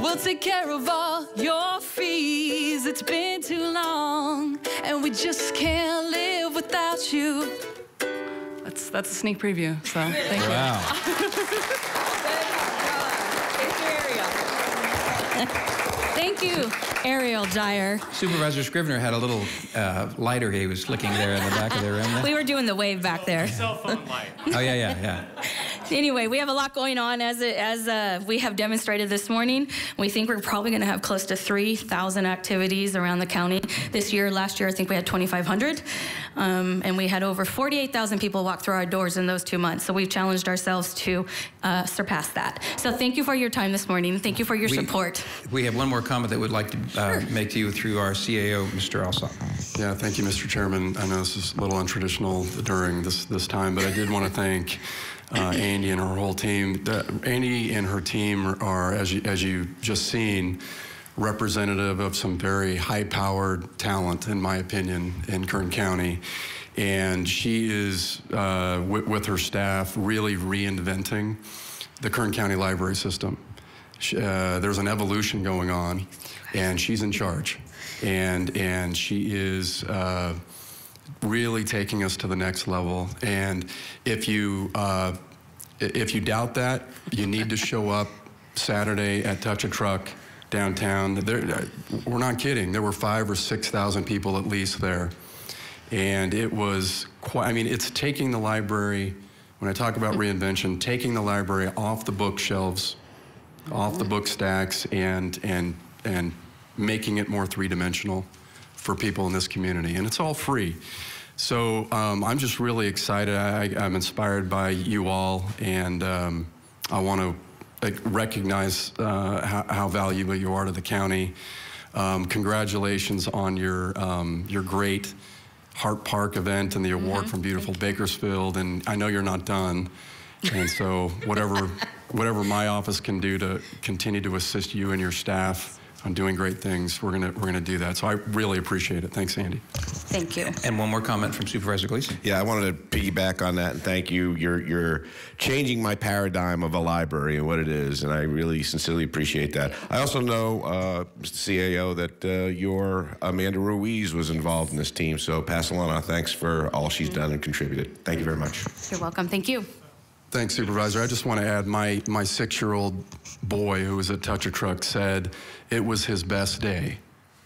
We'll take care of all your fees. It's been too long, and we just can't live without you. That's a sneak preview, so thank you. Wow. Thank you, Ariel Dyer. Supervisor Scrivener had a little lighter he was flicking there in the back of the room. We were doing the wave back there. Cell phone light. Oh, yeah. Anyway, we have a lot going on as we have demonstrated this morning. We think we're probably going to have close to 3,000 activities around the county this year. Last year, I think we had 2,500. And we had over 48,000 people walk through our doors in those 2 months. So we've challenged ourselves to surpass that. So thank you for your time this morning. Thank you for your support. We have one more comment that we'd like to make to you through our CAO, Mr. Alsop. Yeah, thank you, Mr. Chairman. I know this is a little untraditional during this time, but I did want to thank Andy and her whole team. Andy and her team are, as you just seen, representative of some very high-powered talent, in my opinion, in Kern County. And she is, with her staff, really reinventing the Kern County library system. There's an evolution going on, and she's in charge. And she is really taking us to the next level. And if you doubt that, you need to show up Saturday at Touch a Truck downtown. We're not kidding. There were 5,000 or 6,000 people at least there. And it was quite, I mean, it's taking the library, when I talk about reinvention, taking the library off the bookshelves, off the book stacks, and making it more three-dimensional for people in this community. And it's all free. So I'm just really excited. I'm inspired by you all, and I want to recognize how valuable you are to the county. Congratulations on your great Hart Park event and the award from beautiful Bakersfield. And I know you're not done. And so whatever my office can do to continue to assist you and your staff on doing great things, we're gonna do that. So I really appreciate it. Thanks, Andy. Thank you. And one more comment from Supervisor Gleason. Yeah, I wanted to piggyback on that and thank you. You're changing my paradigm of a library and what it is, and I really sincerely appreciate that. I also know, Mr. CAO, that your Amanda Ruiz was involved in this team, so pass along our thanks for all she's done and contributed. Thank you very much. You're welcome. Thank you. Thanks, Supervisor. I just want to add, my 6-year-old boy who was at Touch a Truck said it was his best day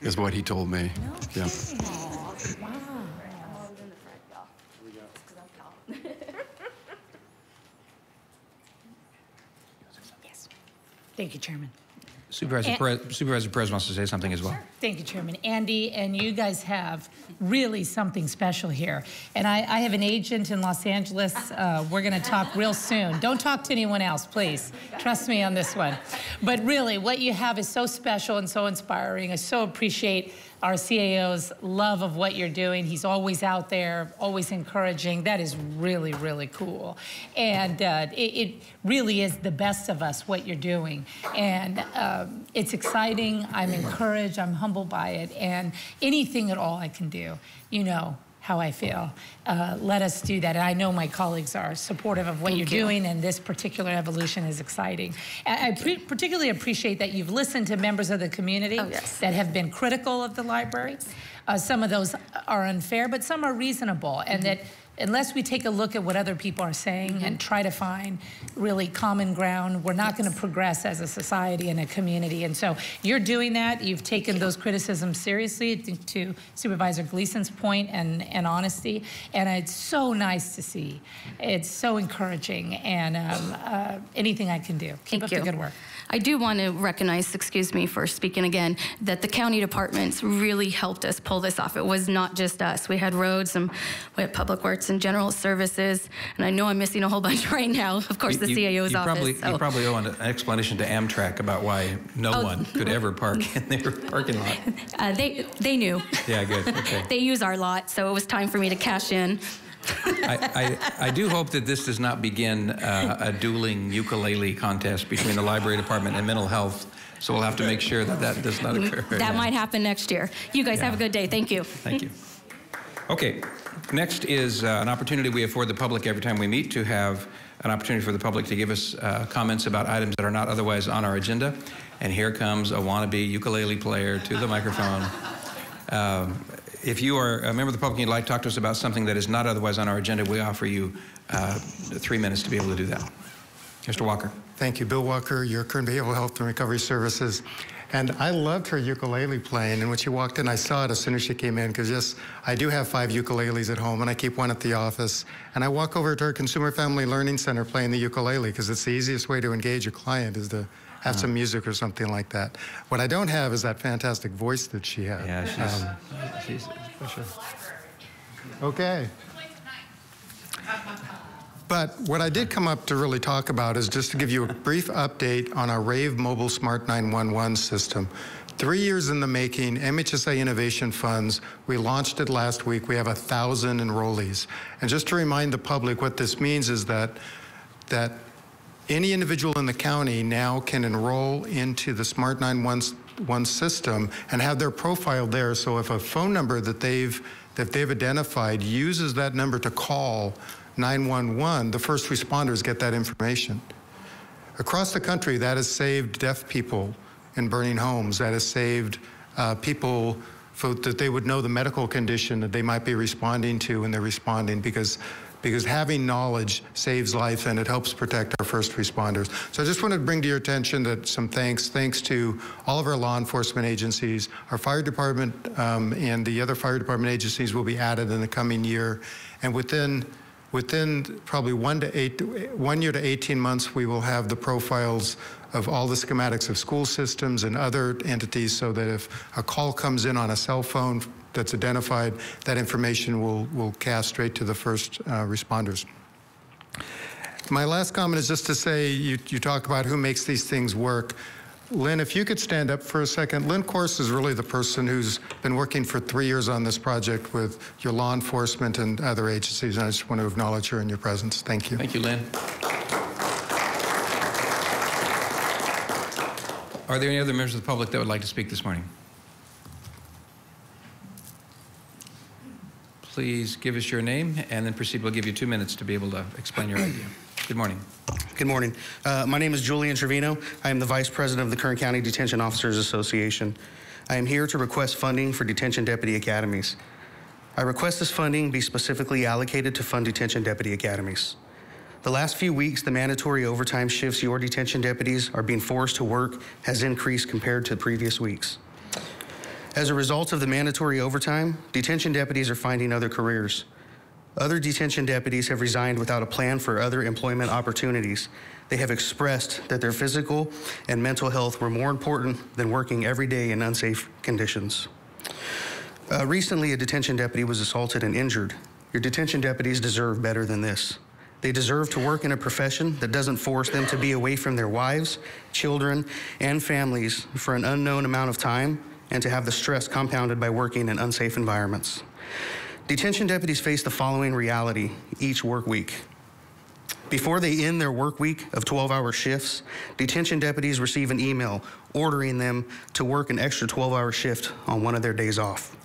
is what he told me. Yeah. Thank you, Chairman. Supervisor Perez wants to say something as well. Thank you, Chairman. Andy, and you guys have really something special here. And I have an agent in Los Angeles. We're going to talk real soon. Don't talk to anyone else, please. Trust me on this one. But really, what you have is so special and so inspiring. I so appreciate our CAO's love of what you're doing. He's always out there, always encouraging. That is really, really cool. And it really is the best of us, what you're doing. And it's exciting. I'm encouraged. I'm humbled by it. And anything at all I can do, you know how I feel. Let us do that. And I know my colleagues are supportive of what you're doing, and this particular evolution is exciting. I particularly appreciate that you've listened to members of the community that have been critical of the library. Some of those are unfair, but some are reasonable, and that unless we take a look at what other people are saying and try to find really common ground, we're not going to progress as a society and a community. And so you're doing that. You've taken those criticisms seriously, to Supervisor Gleason's point, and honesty. And it's so nice to see. It's so encouraging. And anything I can do. Keep up the good work. I do want to recognize, excuse me for speaking again, that the county departments really helped us pull this off. It was not just us. We had roads, and we had public works and general services, and I know I'm missing a whole bunch right now. Of course, the CAO's office. You probably owe an explanation to Amtrak about why no one could ever park in their parking lot. They knew. Yeah, good. Okay. They use our lot, so it was time for me to cash in. I do hope that this does not begin a dueling ukulele contest between the library department and mental health. So we'll have to make sure that that does not occur. That might happen next year. You guys have a good day. Thank you. Thank you. Okay, next is an opportunity we afford the public every time we meet to have an opportunity for the public to give us comments about items that are not otherwise on our agenda. And here comes a wannabe ukulele player to the microphone. If you are a member of the public and you'd like to talk to us about something that is not otherwise on our agenda, we offer you 3 minutes to be able to do that. Mr. Walker. Thank you. Bill Walker, your Kern Behavioral Health and Recovery Services. And I loved her ukulele playing, and when she walked in, I saw it as soon as she came in, because yes, I do have 5 ukuleles at home, and I keep one at the office. And I walk over to our Consumer Family Learning Center playing the ukulele, because it's the easiest way to engage a client is to have some music or something like that. What I don't have is that fantastic voice that she has. Yeah, she's special. Okay. But what I did come up to really talk about is just to give you a brief update on our Rave Mobile Smart 911 system. 3 years in the making, MHSA Innovation Funds, we launched it last week. We have 1,000 enrollees. And just to remind the public, what this means is that any individual in the county now can enroll into the Smart 911 system and have their profile there. So if a phone number that they've identified uses that number to call 911, the first responders get that information. Across the country, that has saved deaf people in burning homes. That has saved people that they would know the medical condition that they might be responding to when they're responding, because having knowledge saves life and it helps protect our first responders. So I just wanted to bring to your attention that some thanks to all of our law enforcement agencies. Our fire department and the other fire department agencies will be added in the coming year. And within probably 1 year to 18 months, we will have the profiles of all the schematics of school systems and other entities, so that if a call comes in on a cell phone that's identified, that information will cast straight to the first responders. My last comment is just to say, you talk about who makes these things work. Lynn, if you could stand up for a second. Lynn Course is really the person who's been working for 3 years on this project with your law enforcement and other agencies, and I just want to acknowledge her in your presence. Thank you. Thank you, Lynn. Are there any other members of the public that would like to speak this morning? Please give us your name and then proceed. We'll give you 2 minutes to be able to explain your idea. Good morning. Good morning. My name is Julian Trevino. I am the Vice President of the Kern County Detention Officers Association. I am here to request funding for detention deputy academies. I request this funding be specifically allocated to fund detention deputy academies. The last few weeks, the mandatory overtime shifts your detention deputies are being forced to work has increased compared to previous weeks. As a result of the mandatory overtime, detention deputies are finding other careers. Other detention deputies have resigned without a plan for other employment opportunities. They have expressed that their physical and mental health were more important than working every day in unsafe conditions. Recently, a detention deputy was assaulted and injured. Your detention deputies deserve better than this. They deserve to work in a profession that doesn't force them to be away from their wives, children, and families for an unknown amount of time, and to have the stress compounded by working in unsafe environments. Detention deputies face the following reality each work week. Before they end their work week of 12-hour shifts, detention deputies receive an email ordering them to work an extra 12-hour shift on one of their days off.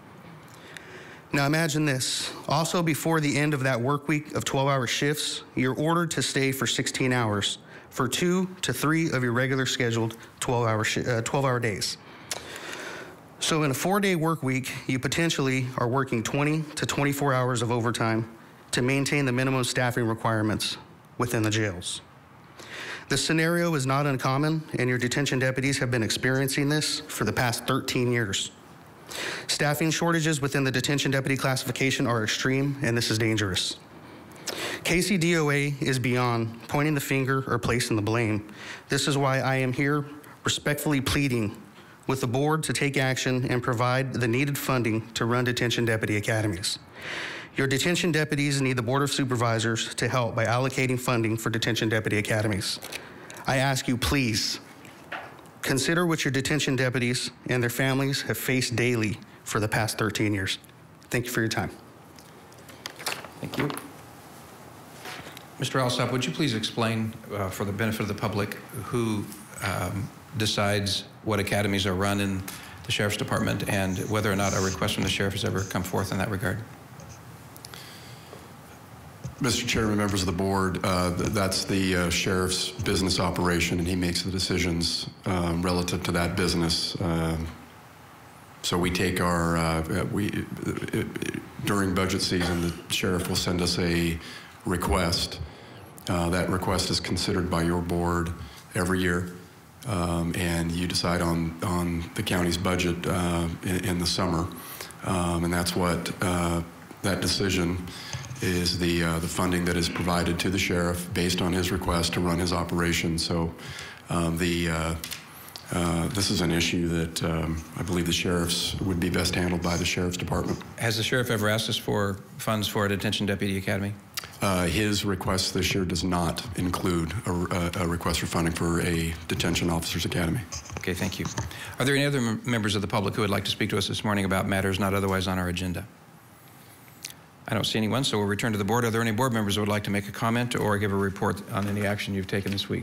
Now imagine this. Also, before the end of that work week of 12-hour shifts, you're ordered to stay for 16 hours for 2 to 3 of your regular scheduled 12-hour days. So in a 4-day work week, you potentially are working 20 to 24 hours of overtime to maintain the minimum staffing requirements within the jails. This scenario is not uncommon, and your detention deputies have been experiencing this for the past 13 years. Staffing shortages within the detention deputy classification are extreme, and this is dangerous. KCDOA is beyond pointing the finger or placing the blame. This is why I am here respectfully pleading with the board to take action and provide the needed funding to run detention deputy academies. Your detention deputies need the Board of Supervisors to help by allocating funding for detention deputy academies. I ask you, please, consider what your detention deputies and their families have faced daily for the past 13 years. Thank you for your time. Thank you. Mr. Alsop, would you please explain, for the benefit of the public, who decides what academies are run in the Sheriff's Department and whether or not a request from the Sheriff has ever come forth in that regard? Mr. Chairman, members of the board, that's the Sheriff's business operation, and he makes the decisions relative to that business. So we take our, during budget season, the Sheriff will send us a request. That request is considered by your board every year, and you decide on the county's budget in the summer. And that's what that decision is the funding that is provided to the Sheriff based on his request to run his operation. So this is an issue that I believe the Sheriff's would be best handled by the Sheriff's Department. Has the Sheriff ever asked us for funds for a detention deputy academy? His request this year does not include a request for funding for a detention officers academy. Okay, thank you. Are there any other members of the public who would like to speak to us this morning about matters not otherwise on our agenda? I don't see anyone, so we'll return to the board. Are there any board members who would like to make a comment or give a report on any action you've taken this week?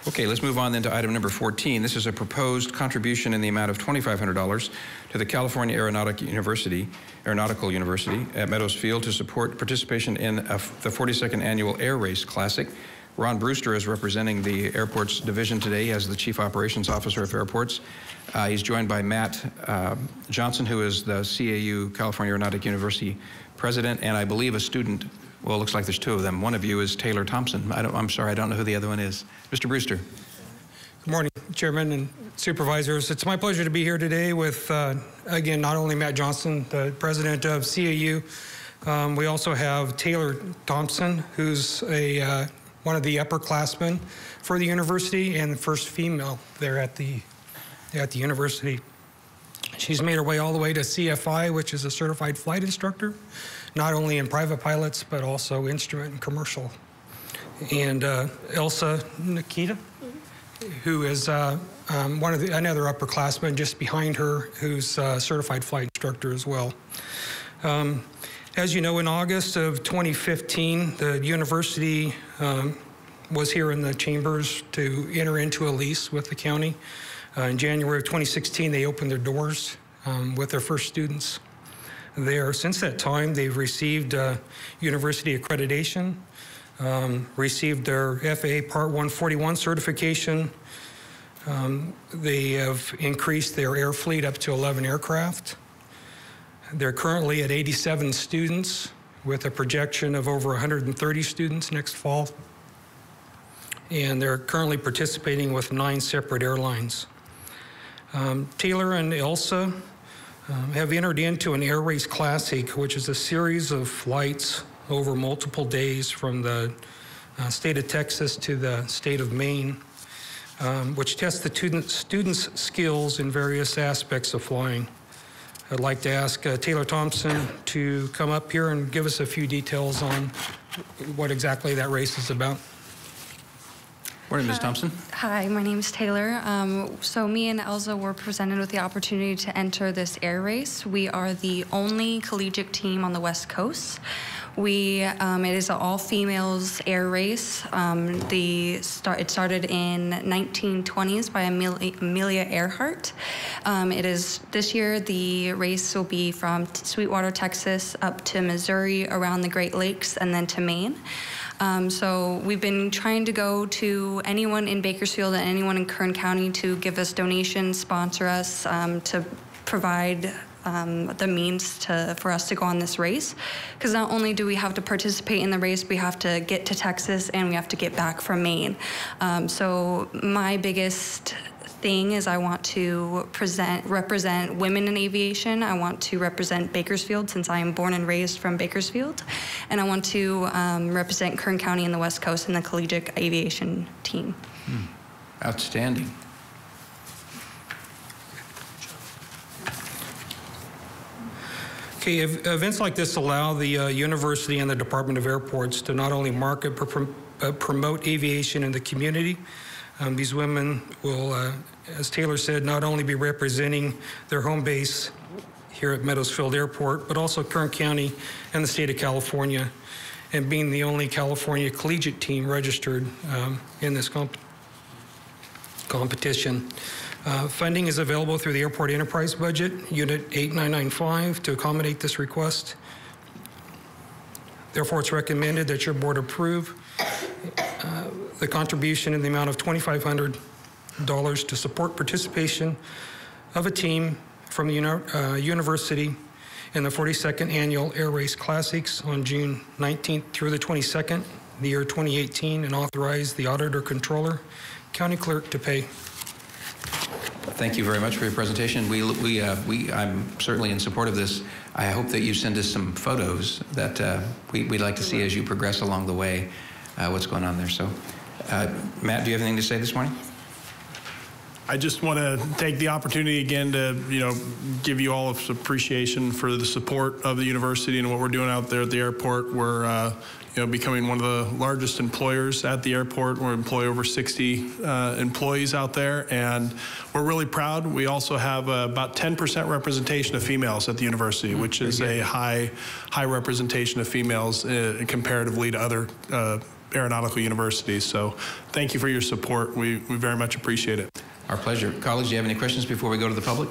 Okay, let's move on then to item number 14. This is a proposed contribution in the amount of $2,500 to the California Aeronautical University at Meadows Field to support participation in the 42nd Annual Air Race Classic. Ron Brewster is representing the airports division today as the Chief Operations Officer of Airports. He's joined by Matt Johnson, who is the CAU, California Aeronautical University president, and I believe a student. Well, it looks like there's two of them. One of you is Taylor Thompson. I'm sorry, I don't know who the other one is. Mr. Brewster. Good morning, Chairman and Supervisors. It's my pleasure to be here today with, again, not only Matt Johnson, the president of CAU. We also have Taylor Thompson, who's one of the upperclassmen for the university and the first female there at the university. She's made her way all the way to CFI, which is a certified flight instructor, not only in private pilots, but also instrument and commercial. And Elsa Nikita, who is another upperclassman just behind her, who's a certified flight instructor as well. As you know, in August of 2015, the university was here in the chambers to enter into a lease with the county. In January of 2016, they opened their doors with their first students there. Since that time, they've received university accreditation, received their FAA Part 141 certification. They have increased their air fleet up to 11 aircraft. They're currently at 87 students with a projection of over 130 students next fall. And they're currently participating with 9 separate airlines. Taylor and Elsa have entered into an Air Race Classic, which is a series of flights over multiple days from the state of Texas to the state of Maine, which tests the students' skills in various aspects of flying. I'd like to ask Taylor Thompson to come up here and give us a few details on what exactly that race is about. Morning, Ms. Thompson. Hi, my name is Taylor. So me and Elsa were presented with the opportunity to enter this air race. We are the only collegiate team on the West Coast. It is an all-females air race. It started in 1920s by Amelia Earhart. This year the race will be from Sweetwater, Texas, up to Missouri, around the Great Lakes, and then to Maine. So we've been trying to go to anyone in Bakersfield and anyone in Kern County to give us donations, sponsor us, to provide the means for us to go on this race. Because not only do we have to participate in the race, we have to get to Texas and we have to get back from Maine. So my biggest thing is I want to represent women in aviation. I want to represent Bakersfield since I am born and raised from Bakersfield. And I want to represent Kern County and the West Coast in the collegiate aviation team. Outstanding. Okay, events like this allow the university and the Department of Airports to not only market but promote aviation in the community. These women will, as Taylor said, not only be representing their home base here at Meadows Field Airport, but also Kern County and the state of California, and being the only California collegiate team registered in this competition. Funding is available through the Airport Enterprise Budget, Unit 8995, to accommodate this request. Therefore, it's recommended that your board approve the contribution in the amount of $2,500 to support participation of a team from the university in the 42nd Annual Air Race Classics on June 19th through the 22nd, the year 2018, and authorize the auditor, controller, county clerk to pay. Thank you very much for your presentation. I'm certainly in support of this. I hope that you send us some photos that we'd like to see as you progress along the way, what's going on there. So, Matt, do you have anything to say this morning? I just want to take the opportunity again to, give you all of appreciation for the support of the university and what we're doing out there at the airport. We're, becoming one of the largest employers at the airport. We employ over 60 employees out there, and we're really proud. We also have about 10% representation of females at the university, which is a high representation of females comparatively to other aeronautical universities. So thank you for your support. We very much appreciate it. Our pleasure. Colleagues, do you have any questions before we go to the public?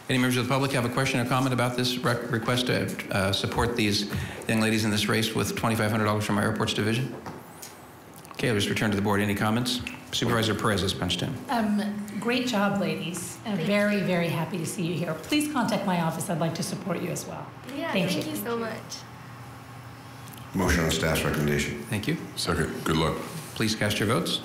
Any members of the public have a question or comment about this request to support these young ladies in this race with $2,500 from our airports division? Okay, I'll just return to the board. Any comments? Supervisor Perez has punched in. Great job, ladies. I'm very, very happy to see you here. Please contact my office. I'd like to support you as well. Yeah, thank you so much. Motion on staff's recommendation. Thank you. Second. Good luck. Please cast your votes.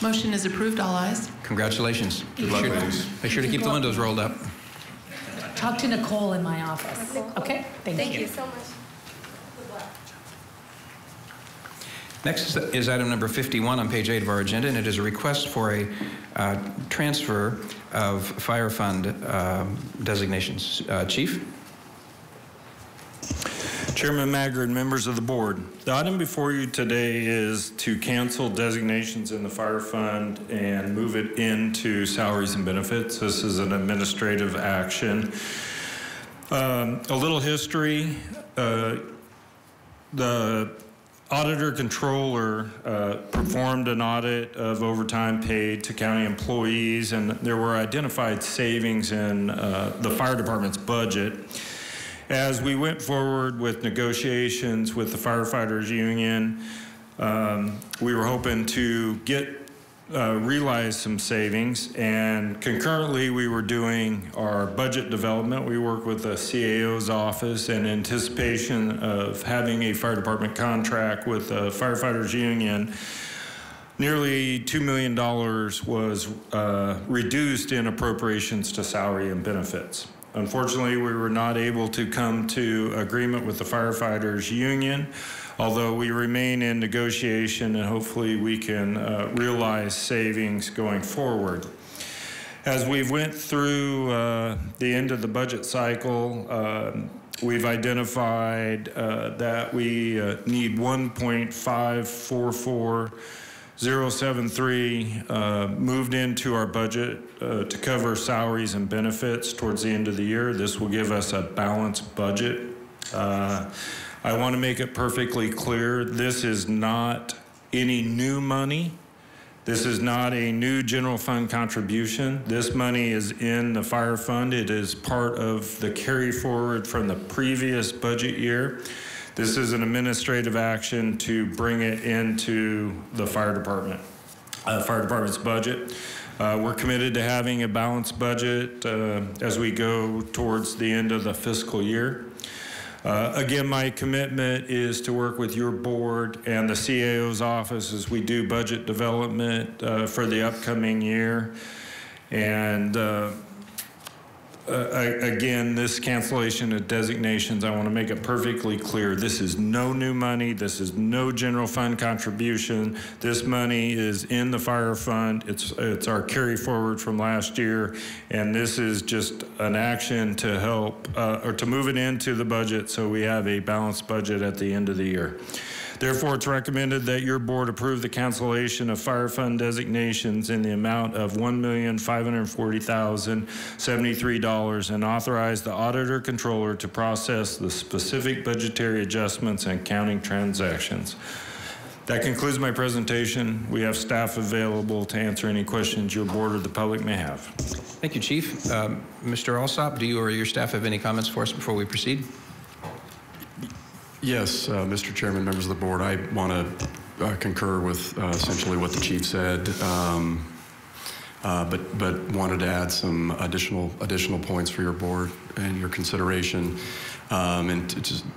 Motion is approved. All ayes. Congratulations. Good luck, ladies. Make sure to keep the windows rolled up. Talk to Nicole in my office. Okay? Thank you. Thank you so much. Next is item number 51 on page 8 of our agenda, and it is a request for a transfer of fire fund designations. Chief? Chairman Magrid, members of the board, the item before you today is to cancel designations in the fire fund and move it into salaries and benefits. This is an administrative action. A little history. The auditor controller performed an audit of overtime paid to county employees, and there were identified savings in the fire department's budget. As we went forward with negotiations with the firefighters union, we were hoping to realize some savings, and concurrently we were doing our budget development. We work with the CAO's office in anticipation of having a fire department contract with the firefighters union. nearly $2 million was reduced in appropriations to salary and benefits. Unfortunately, we were not able to come to agreement with the firefighters union, although we remain in negotiation and hopefully we can realize savings going forward. As we went through the end of the budget cycle, we've identified that we need 1.544073 moved into our budget to cover salaries and benefits towards the end of the year. This will give us a balanced budget. I want to make it perfectly clear, this is not any new money. This is not a new general fund contribution. This money is in the fire fund. It is part of the carry forward from the previous budget year. This is an administrative action to bring it into the fire department's budget. We're committed to having a balanced budget as we go towards the end of the fiscal year. Again, my commitment is to work with your board and the CAO's office as we do budget development for the upcoming year. And again, this cancellation of designations, I want to make it perfectly clear. This is no new money. This is no general fund contribution. This money is in the fire fund. It's our carry forward from last year. And this is just an action to help or to move it into the budget so we have a balanced budget at the end of the year. Therefore, it's recommended that your board approve the cancellation of fire fund designations in the amount of $1,540,073 and authorize the auditor controller to process the specific budgetary adjustments and accounting transactions. That concludes my presentation. We have staff available to answer any questions your board or the public may have. Thank you, Chief. Mr. Alsop, do you or your staff have any comments for us before we proceed? Yes, Mr. Chairman, members of the board, I want to concur with essentially what the chief said, but wanted to add some additional points for your board and your consideration. And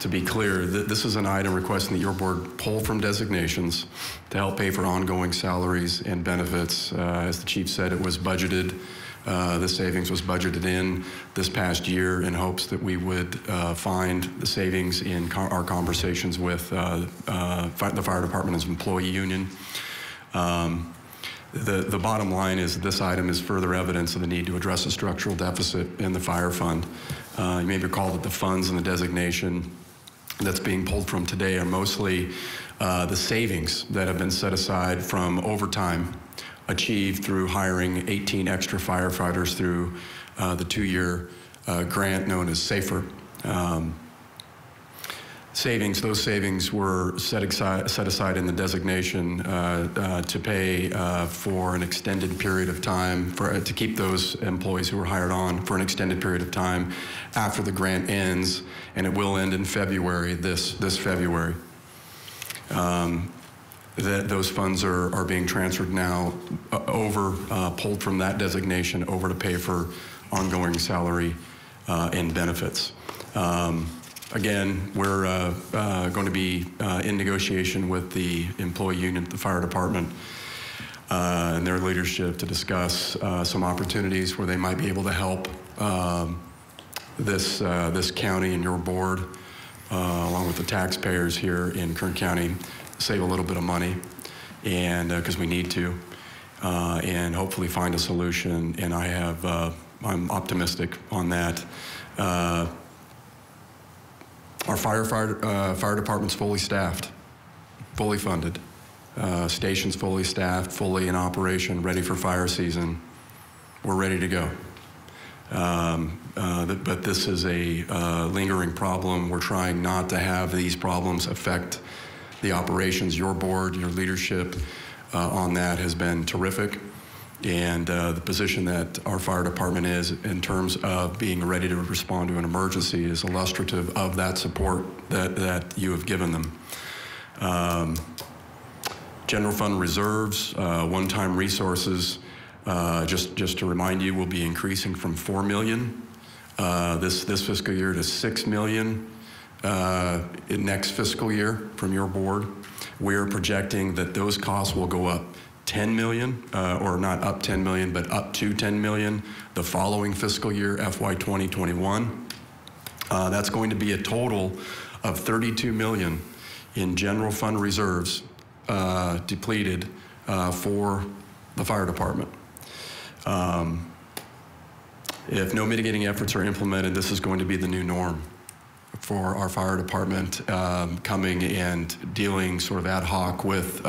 to be clear, this is an item requesting that your board pull from designations to help pay for ongoing salaries and benefits. As the chief said, it was budgeted. The savings was budgeted in this past year in hopes that we would find the savings in our conversations with the fire department's employee union. The bottom line is this item is further evidence of the need to address a structural deficit in the fire fund. You may recall that the funds and the designation that's being pulled from today are mostly the savings that have been set aside from overtime achieved through hiring 18 extra firefighters through the 2-year grant known as SAFER. Those savings were set aside in the designation to pay for an extended period of time, to keep those employees who were hired on for an extended period of time after the grant ends, and it will end in February, this February. Those funds are being transferred now pulled from that designation over to pay for ongoing salary and benefits. Again, we're going to be in negotiation with the employee union at the fire department and their leadership to discuss some opportunities where they might be able to help this county and your board, along with the taxpayers here in Kern County, save a little bit of money, and because we need to, and hopefully find a solution. And I'm optimistic on that. Our fire department's fully staffed, fully funded. Station's fully staffed, fully in operation, ready for fire season. We're ready to go. But this is a lingering problem. We're trying not to have these problems affect the operations. Your board, your leadership on that has been terrific. And the position that our fire department is in terms of being ready to respond to an emergency is illustrative of that support that you have given them. General fund reserves, one-time resources, just to remind you, will be increasing from $4 million this fiscal year to $6 million in next fiscal year from your board. We're projecting that those costs will go up $10 million, or not up $10 million, but up to $10 million the following fiscal year, FY 2021. That's going to be a total of $32 million in general fund reserves depleted for the fire department. If no mitigating efforts are implemented, this is going to be the new norm for our fire department, coming and dealing sort of ad hoc with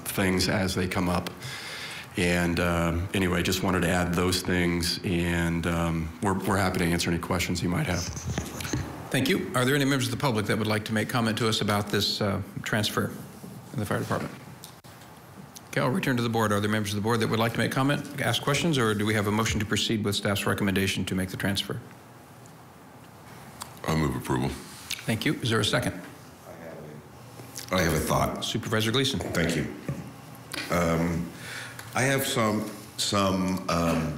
things as they come up. And anyway, just wanted to add those things, and we're happy to answer any questions you might have. Thank you. Are there any members of the public that would like to make comment to us about this transfer in the fire department? Okay, I'll return to the board. Are there members of the board that would like to make comment, ask questions, or do we have a motion to proceed with staff's recommendation to make the transfer? I'll move approval. Thank you. Is there a second? I have a thought. Supervisor Gleason. Thank you. I have some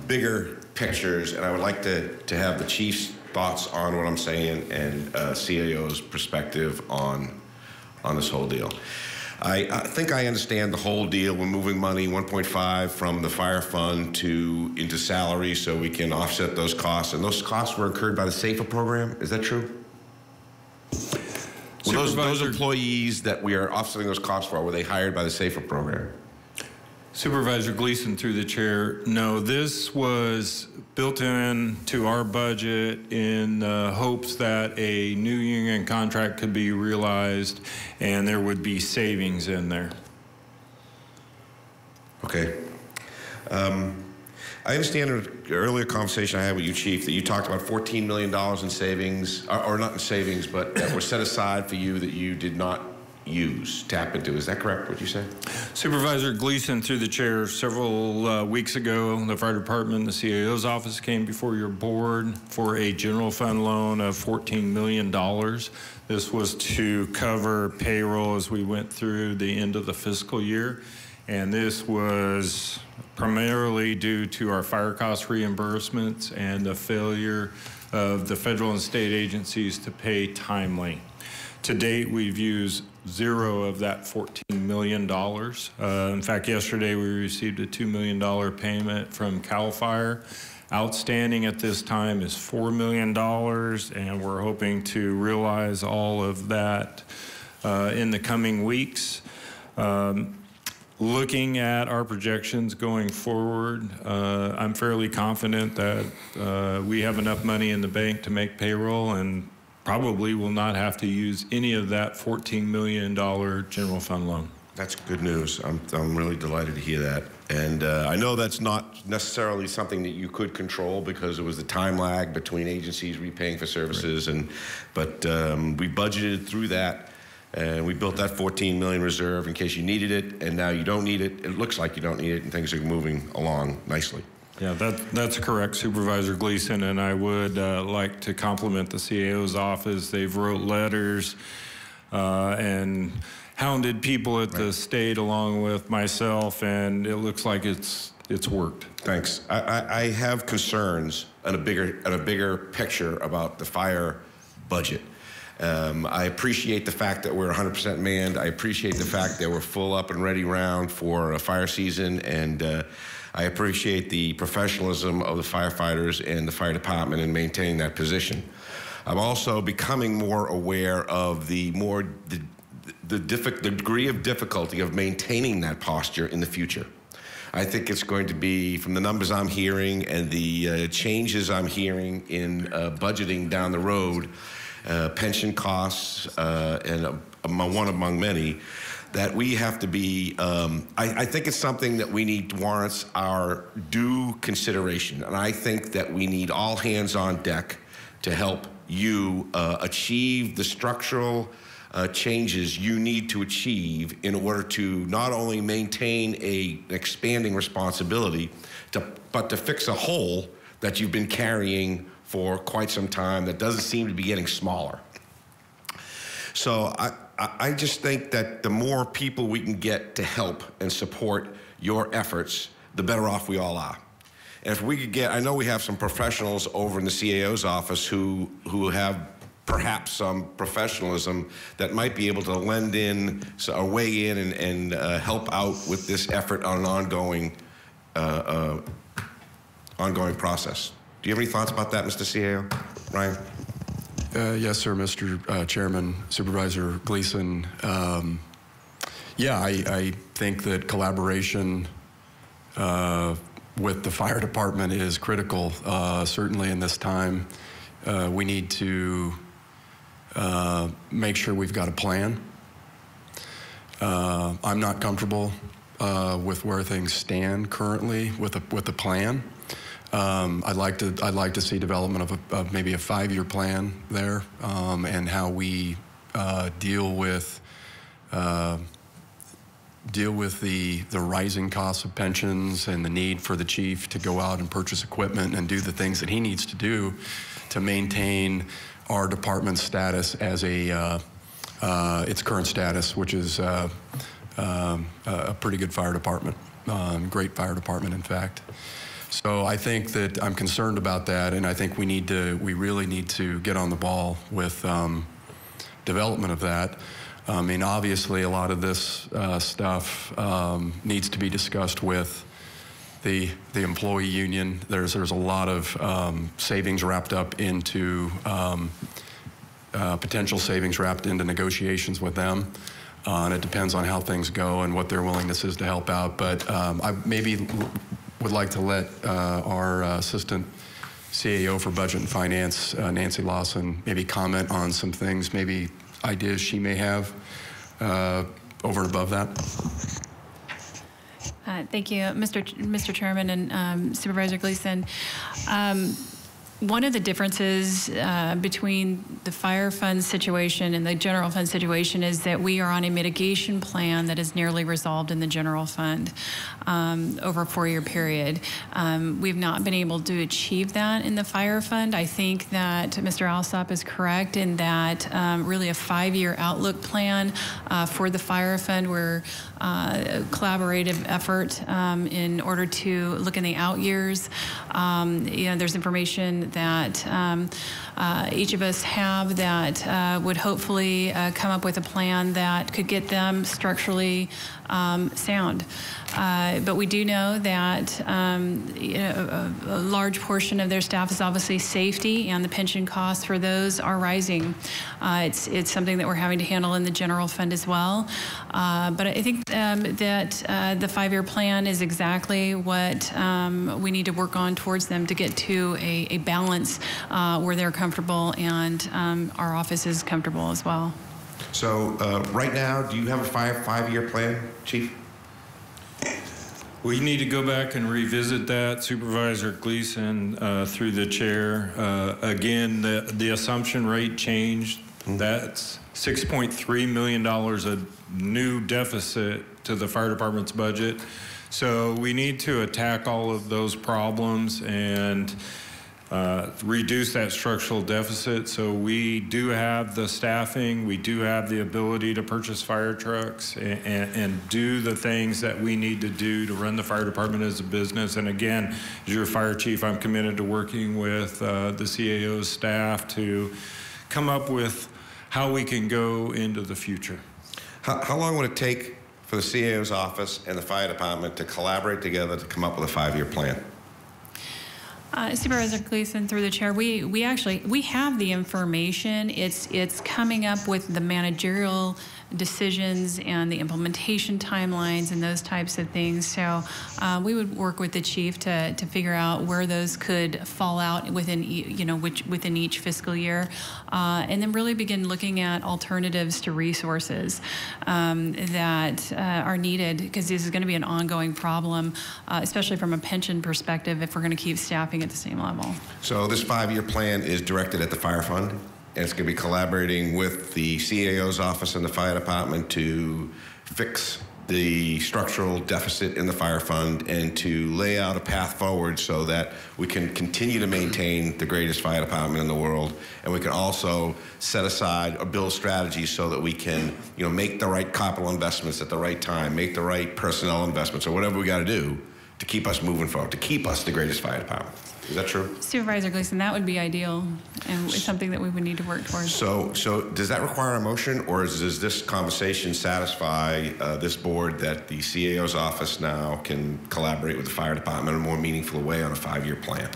bigger pictures, and I would like to have the chief's thoughts on what I'm saying and CAO's perspective on this whole deal. I think I understand the whole deal. We're moving money, 1.5 from the fire fund into salaries so we can offset those costs. And those costs were incurred by the SAFER program. Is that true? Well, those employees that we are offsetting those costs for, were they hired by the SAFER program? Supervisor Gleason, through the chair, no, this was built into our budget in hopes that a new union contract could be realized and there would be savings in there. Okay. I understand in an earlier conversation I had with you, Chief, that you talked about $14 million in savings, or not in savings, but that were set aside for you that you did not tap into. Is that correct, what you said? Supervisor Gleason, through the chair, several weeks ago, the fire department, the CAO's office came before your board for a general fund loan of $14 million. This was to cover payroll as we went through the end of the fiscal year. And this was primarily due to our fire cost reimbursements and the failure of the federal and state agencies to pay timely. To date, we've used zero of that $14 million. In fact, yesterday we received a $2 million payment from CAL FIRE. Outstanding at this time is $4 million, and we're hoping to realize all of that in the coming weeks. Looking at our projections going forward, I'm fairly confident that we have enough money in the bank to make payroll and probably will not have to use any of that $14 million general fund loan. That's good news. I'm really delighted to hear that. And I know that's not necessarily something that you could control because it was the time lag between agencies repaying for services. Right. But we budgeted through that, and we built that $14 million reserve in case you needed it, and now you don't need it. It looks like you don't need it, and things are moving along nicely. Yeah, that's correct, Supervisor Gleason, and I would like to compliment the CAO's office. They've wrote letters and hounded people at the state along with myself, and it looks like it's worked. Thanks. I have concerns on a bigger picture about the fire budget. I appreciate the fact that we're 100% manned. I appreciate the fact that we're full up and ready round for a fire season, and I appreciate the professionalism of the firefighters and the fire department in maintaining that position. I'm also becoming more aware of the degree of difficulty of maintaining that posture in the future. I think it's going to be, from the numbers I'm hearing and the changes I'm hearing in budgeting down the road, pension costs, and one among many, that we have to be, I think it's something that warrants our due consideration. And I think that we need all hands on deck to help you achieve the structural changes you need to achieve in order to not only maintain an expanding responsibility, but to fix a hole that you've been carrying for quite some time that doesn't seem to be getting smaller. So I just think that the more people we can get to help and support your efforts, the better off we all are. And if we could get, I know we have some professionals over in the CAO's office who have perhaps some professionalism that might be able to lend in or weigh in and help out with this effort on an ongoing process. Do you have any thoughts about that, Mr. CAO? Ryan? Yes, sir, Mr. Chairman, Supervisor Gleason. Yeah, I think that collaboration with the fire department is critical, certainly in this time. We need to make sure we've got a plan. I'm not comfortable with where things stand currently with the plan. I'd like to see development of maybe a 5-year plan there, and how we deal with the rising costs of pensions and the need for the chief to go out and purchase equipment and do the things that he needs to do to maintain our department's status as its current status, which is a pretty good fire department, great fire department, in fact. So I think that I'm concerned about that, and I think we really need to get on the ball with development of that. I mean, obviously, a lot of this stuff needs to be discussed with the employee union. There's a lot of savings wrapped up into potential savings wrapped into negotiations with them, and it depends on how things go and what their willingness is to help out. But I maybe would like to let our Assistant CAO for Budget and Finance, Nancy Lawson, maybe comment on some things, maybe ideas she may have over and above that. Thank you, Mr. Chairman and Supervisor Gleason. One of the differences between the fire fund situation and the general fund situation is that we are on a mitigation plan that is nearly resolved in the general fund over a 4-year period. We've not been able to achieve that in the fire fund. I think that Mr. Alsop is correct in that really a 5-year outlook plan for the fire fund. We're a collaborative effort in order to look in the out years. There's information that each of us have that would hopefully come up with a plan that could get them structurally sound. But we do know that a large portion of their staff is obviously safety, and the pension costs for those are rising. It's something that we're having to handle in the general fund as well. But I think that the 5-year plan is exactly what we need to work on towards them to get to a balance where they're comfortable and our office is comfortable as well. So right now, do you have a five-year plan, Chief? We need to go back and revisit that, Supervisor Gleason, through the chair. Again, the assumption rate changed. That's $6.3 million of new deficit to the fire department's budget. So we need to attack all of those problems and reduce that structural deficit. So we do have the staffing, we do have the ability to purchase fire trucks and do the things that we need to do to run the fire department as a business. And again, as your fire chief, I'm committed to working with the CAO's staff to come up with how we can go into the future. How long would it take for the CAO's office and the fire department to collaborate together to come up with a 5-year plan? Supervisor Gleason, through the chair, we have the information. It's coming up with the managerial decisions and the implementation timelines and those types of things. So we would work with the chief to figure out where those could fall out within within each fiscal year, and then really begin looking at alternatives to resources that are needed, because this is going to be an ongoing problem, especially from a pension perspective, if we're going to keep staffing at the same level. So this 5-year plan is directed at the fire fund, and it's going to be collaborating with the CAO's office and the fire department to fix the structural deficit in the fire fund and to lay out a path forward so that we can continue to maintain the greatest fire department in the world, and we can also set aside or build strategies so that we can, make the right capital investments at the right time, make the right personnel investments, or whatever we got to do to keep us moving forward, to keep us the greatest fire department. Is that true? Supervisor Gleason, that would be ideal, and it's something that we would need to work towards. So does that require a motion, or does this conversation satisfy this board that the CAO's office now can collaborate with the fire department in a more meaningful way on a 5-year plan?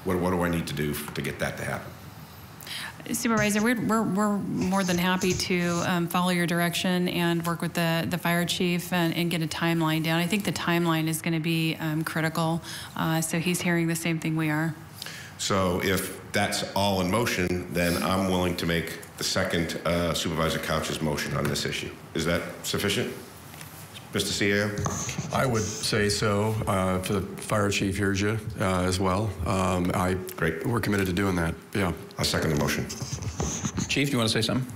What do I need to do to get that to happen? Supervisor, we're more than happy to follow your direction and work with the fire chief and get a timeline down. I think the timeline is going to be critical, so he's hearing the same thing we are. So if that's all in motion, then I'm willing to make the second Supervisor Couch's motion on this issue. Is that sufficient? Mr. CAO? I would say so. The fire chief hears you as well. Great. We're committed to doing that. Yeah. I'll second the motion. Chief, do you want to say something?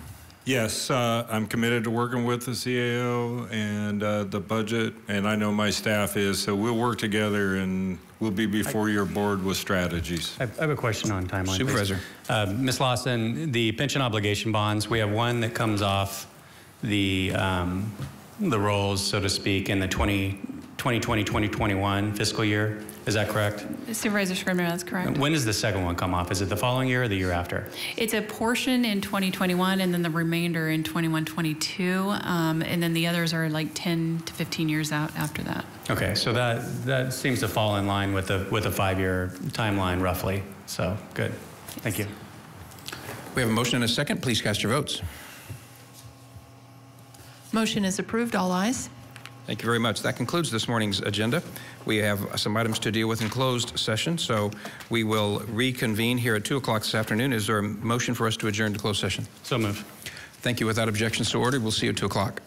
Yes, I'm committed to working with the CAO and the budget, and I know my staff is, so we'll work together and we'll be before your board with strategies. I have a question on timeline. Supervisor. Ms. Lawson, the pension obligation bonds, we have one that comes off the rolls, so to speak, in the 2020-2021 fiscal year. Is that correct? Supervisor Scribner, that's correct. When does the second one come off? Is it the following year or the year after? It's a portion in 2021 and then the remainder in 21-22, and then the others are like 10 to 15 years out after that. Okay, so that seems to fall in line with a 5-year timeline roughly. So good. Thank you. We have a motion and a second. Please cast your votes. Motion is approved. All ayes. Thank you very much. That concludes this morning's agenda. We have some items to deal with in closed session, so we will reconvene here at 2 o'clock this afternoon. Is there a motion for us to adjourn to closed session? So moved. Thank you. Without objections to order, we'll see you at 2 o'clock.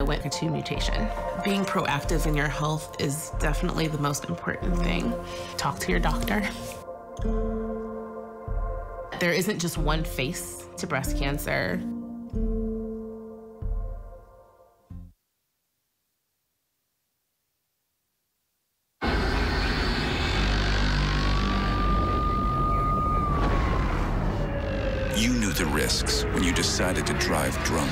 Went to mutation. Being proactive in your health is definitely the most important thing. Talk to your doctor. There isn't just one face to breast cancer. You knew the risks when you decided to drive drunk.